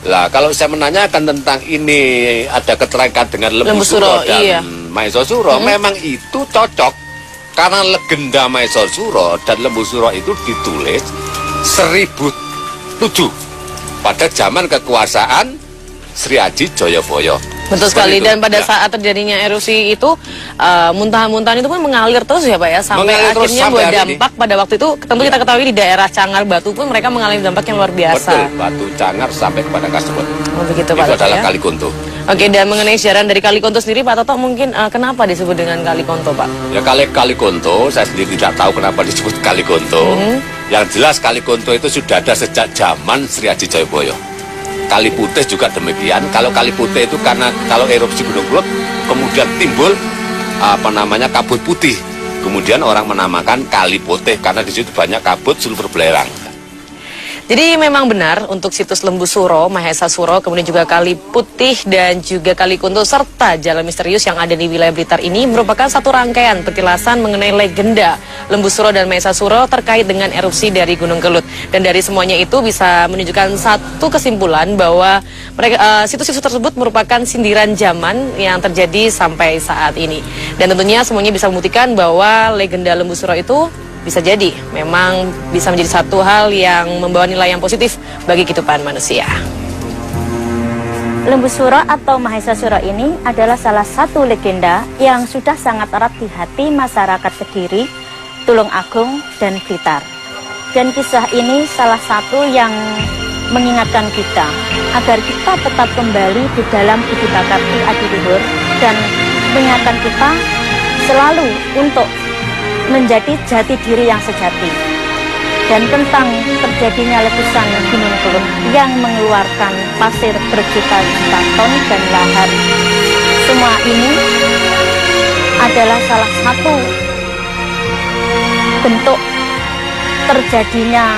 O: Lah, kalau saya menanyakan tentang ini ada keterkaitan dengan Lembu Suro dan Mahesasuro, memang itu cocok karena legenda Mahesasuro dan Lembu Suro itu ditulis 1007 pada zaman kekuasaan Sri Aji Joyoboyo.
N: Betul sekali, dan pada saat terjadinya erupsi itu muntahan-muntahan itu pun mengalir terus ya Pak ya, sampai akhirnya buat dampak pada waktu itu tentu kita ketahui di daerah Cangar Batu pun mereka mengalami dampak yang luar biasa.
O: Betul, Batu Cangar sampai kepada Kasebut.
N: Oh begitu Pak.
O: Itu adalah Kali Konto.
N: Oke, dan mengenai sejarah dari Kali Konto sendiri Pak Toto mungkin kenapa disebut dengan Kali Konto Pak?
O: Ya Kali Konto saya sendiri tidak tahu kenapa disebut Kali Konto. Yang jelas Kali Konto itu sudah ada sejak zaman Sri Aji Joyoboyo. Kali Putih juga demikian. Kalau Kali Putih itu karena kalau erupsi Gunung Kelut kemudian timbul kabut putih Kemudian orang menamakan Kali Putih karena di situ banyak kabut sulfur belerang.
N: Jadi memang benar untuk situs Lembu Suro, Mahesa Suro, kemudian juga Kali Putih dan juga Kali Kuntul serta jalan misterius yang ada di wilayah Blitar ini merupakan satu rangkaian petilasan mengenai legenda Lembu Suro dan Mahesa Suro terkait dengan erupsi dari Gunung Kelut. Dan dari semuanya itu bisa menunjukkan satu kesimpulan bahwa situs-situs tersebut merupakan sindiran zaman yang terjadi sampai saat ini. Dan tentunya semuanya bisa membuktikan bahwa legenda Lembu Suro itu bisa jadi memang bisa menjadi satu hal yang membawa nilai yang positif bagi kehidupan manusia.
R: Lembu Suro atau Mahesa Suro ini adalah salah satu legenda yang sudah sangat erat di hati masyarakat Kediri, Tulungagung, dan Blitar. Dan kisah ini salah satu yang mengingatkan kita agar kita tetap kembali di dalam budi bakti adiluhur dan mengingatkan kita selalu untuk menjadi jati diri yang sejati. Dan tentang terjadinya letusan Gunung Kelut yang mengeluarkan pasir berjuta-juta ton dan lahar. Semua ini adalah salah satu bentuk terjadinya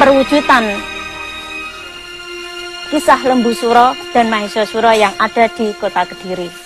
R: perwujudan kisah Lembu Suro dan Mahesa Suro yang ada di Kota Kediri.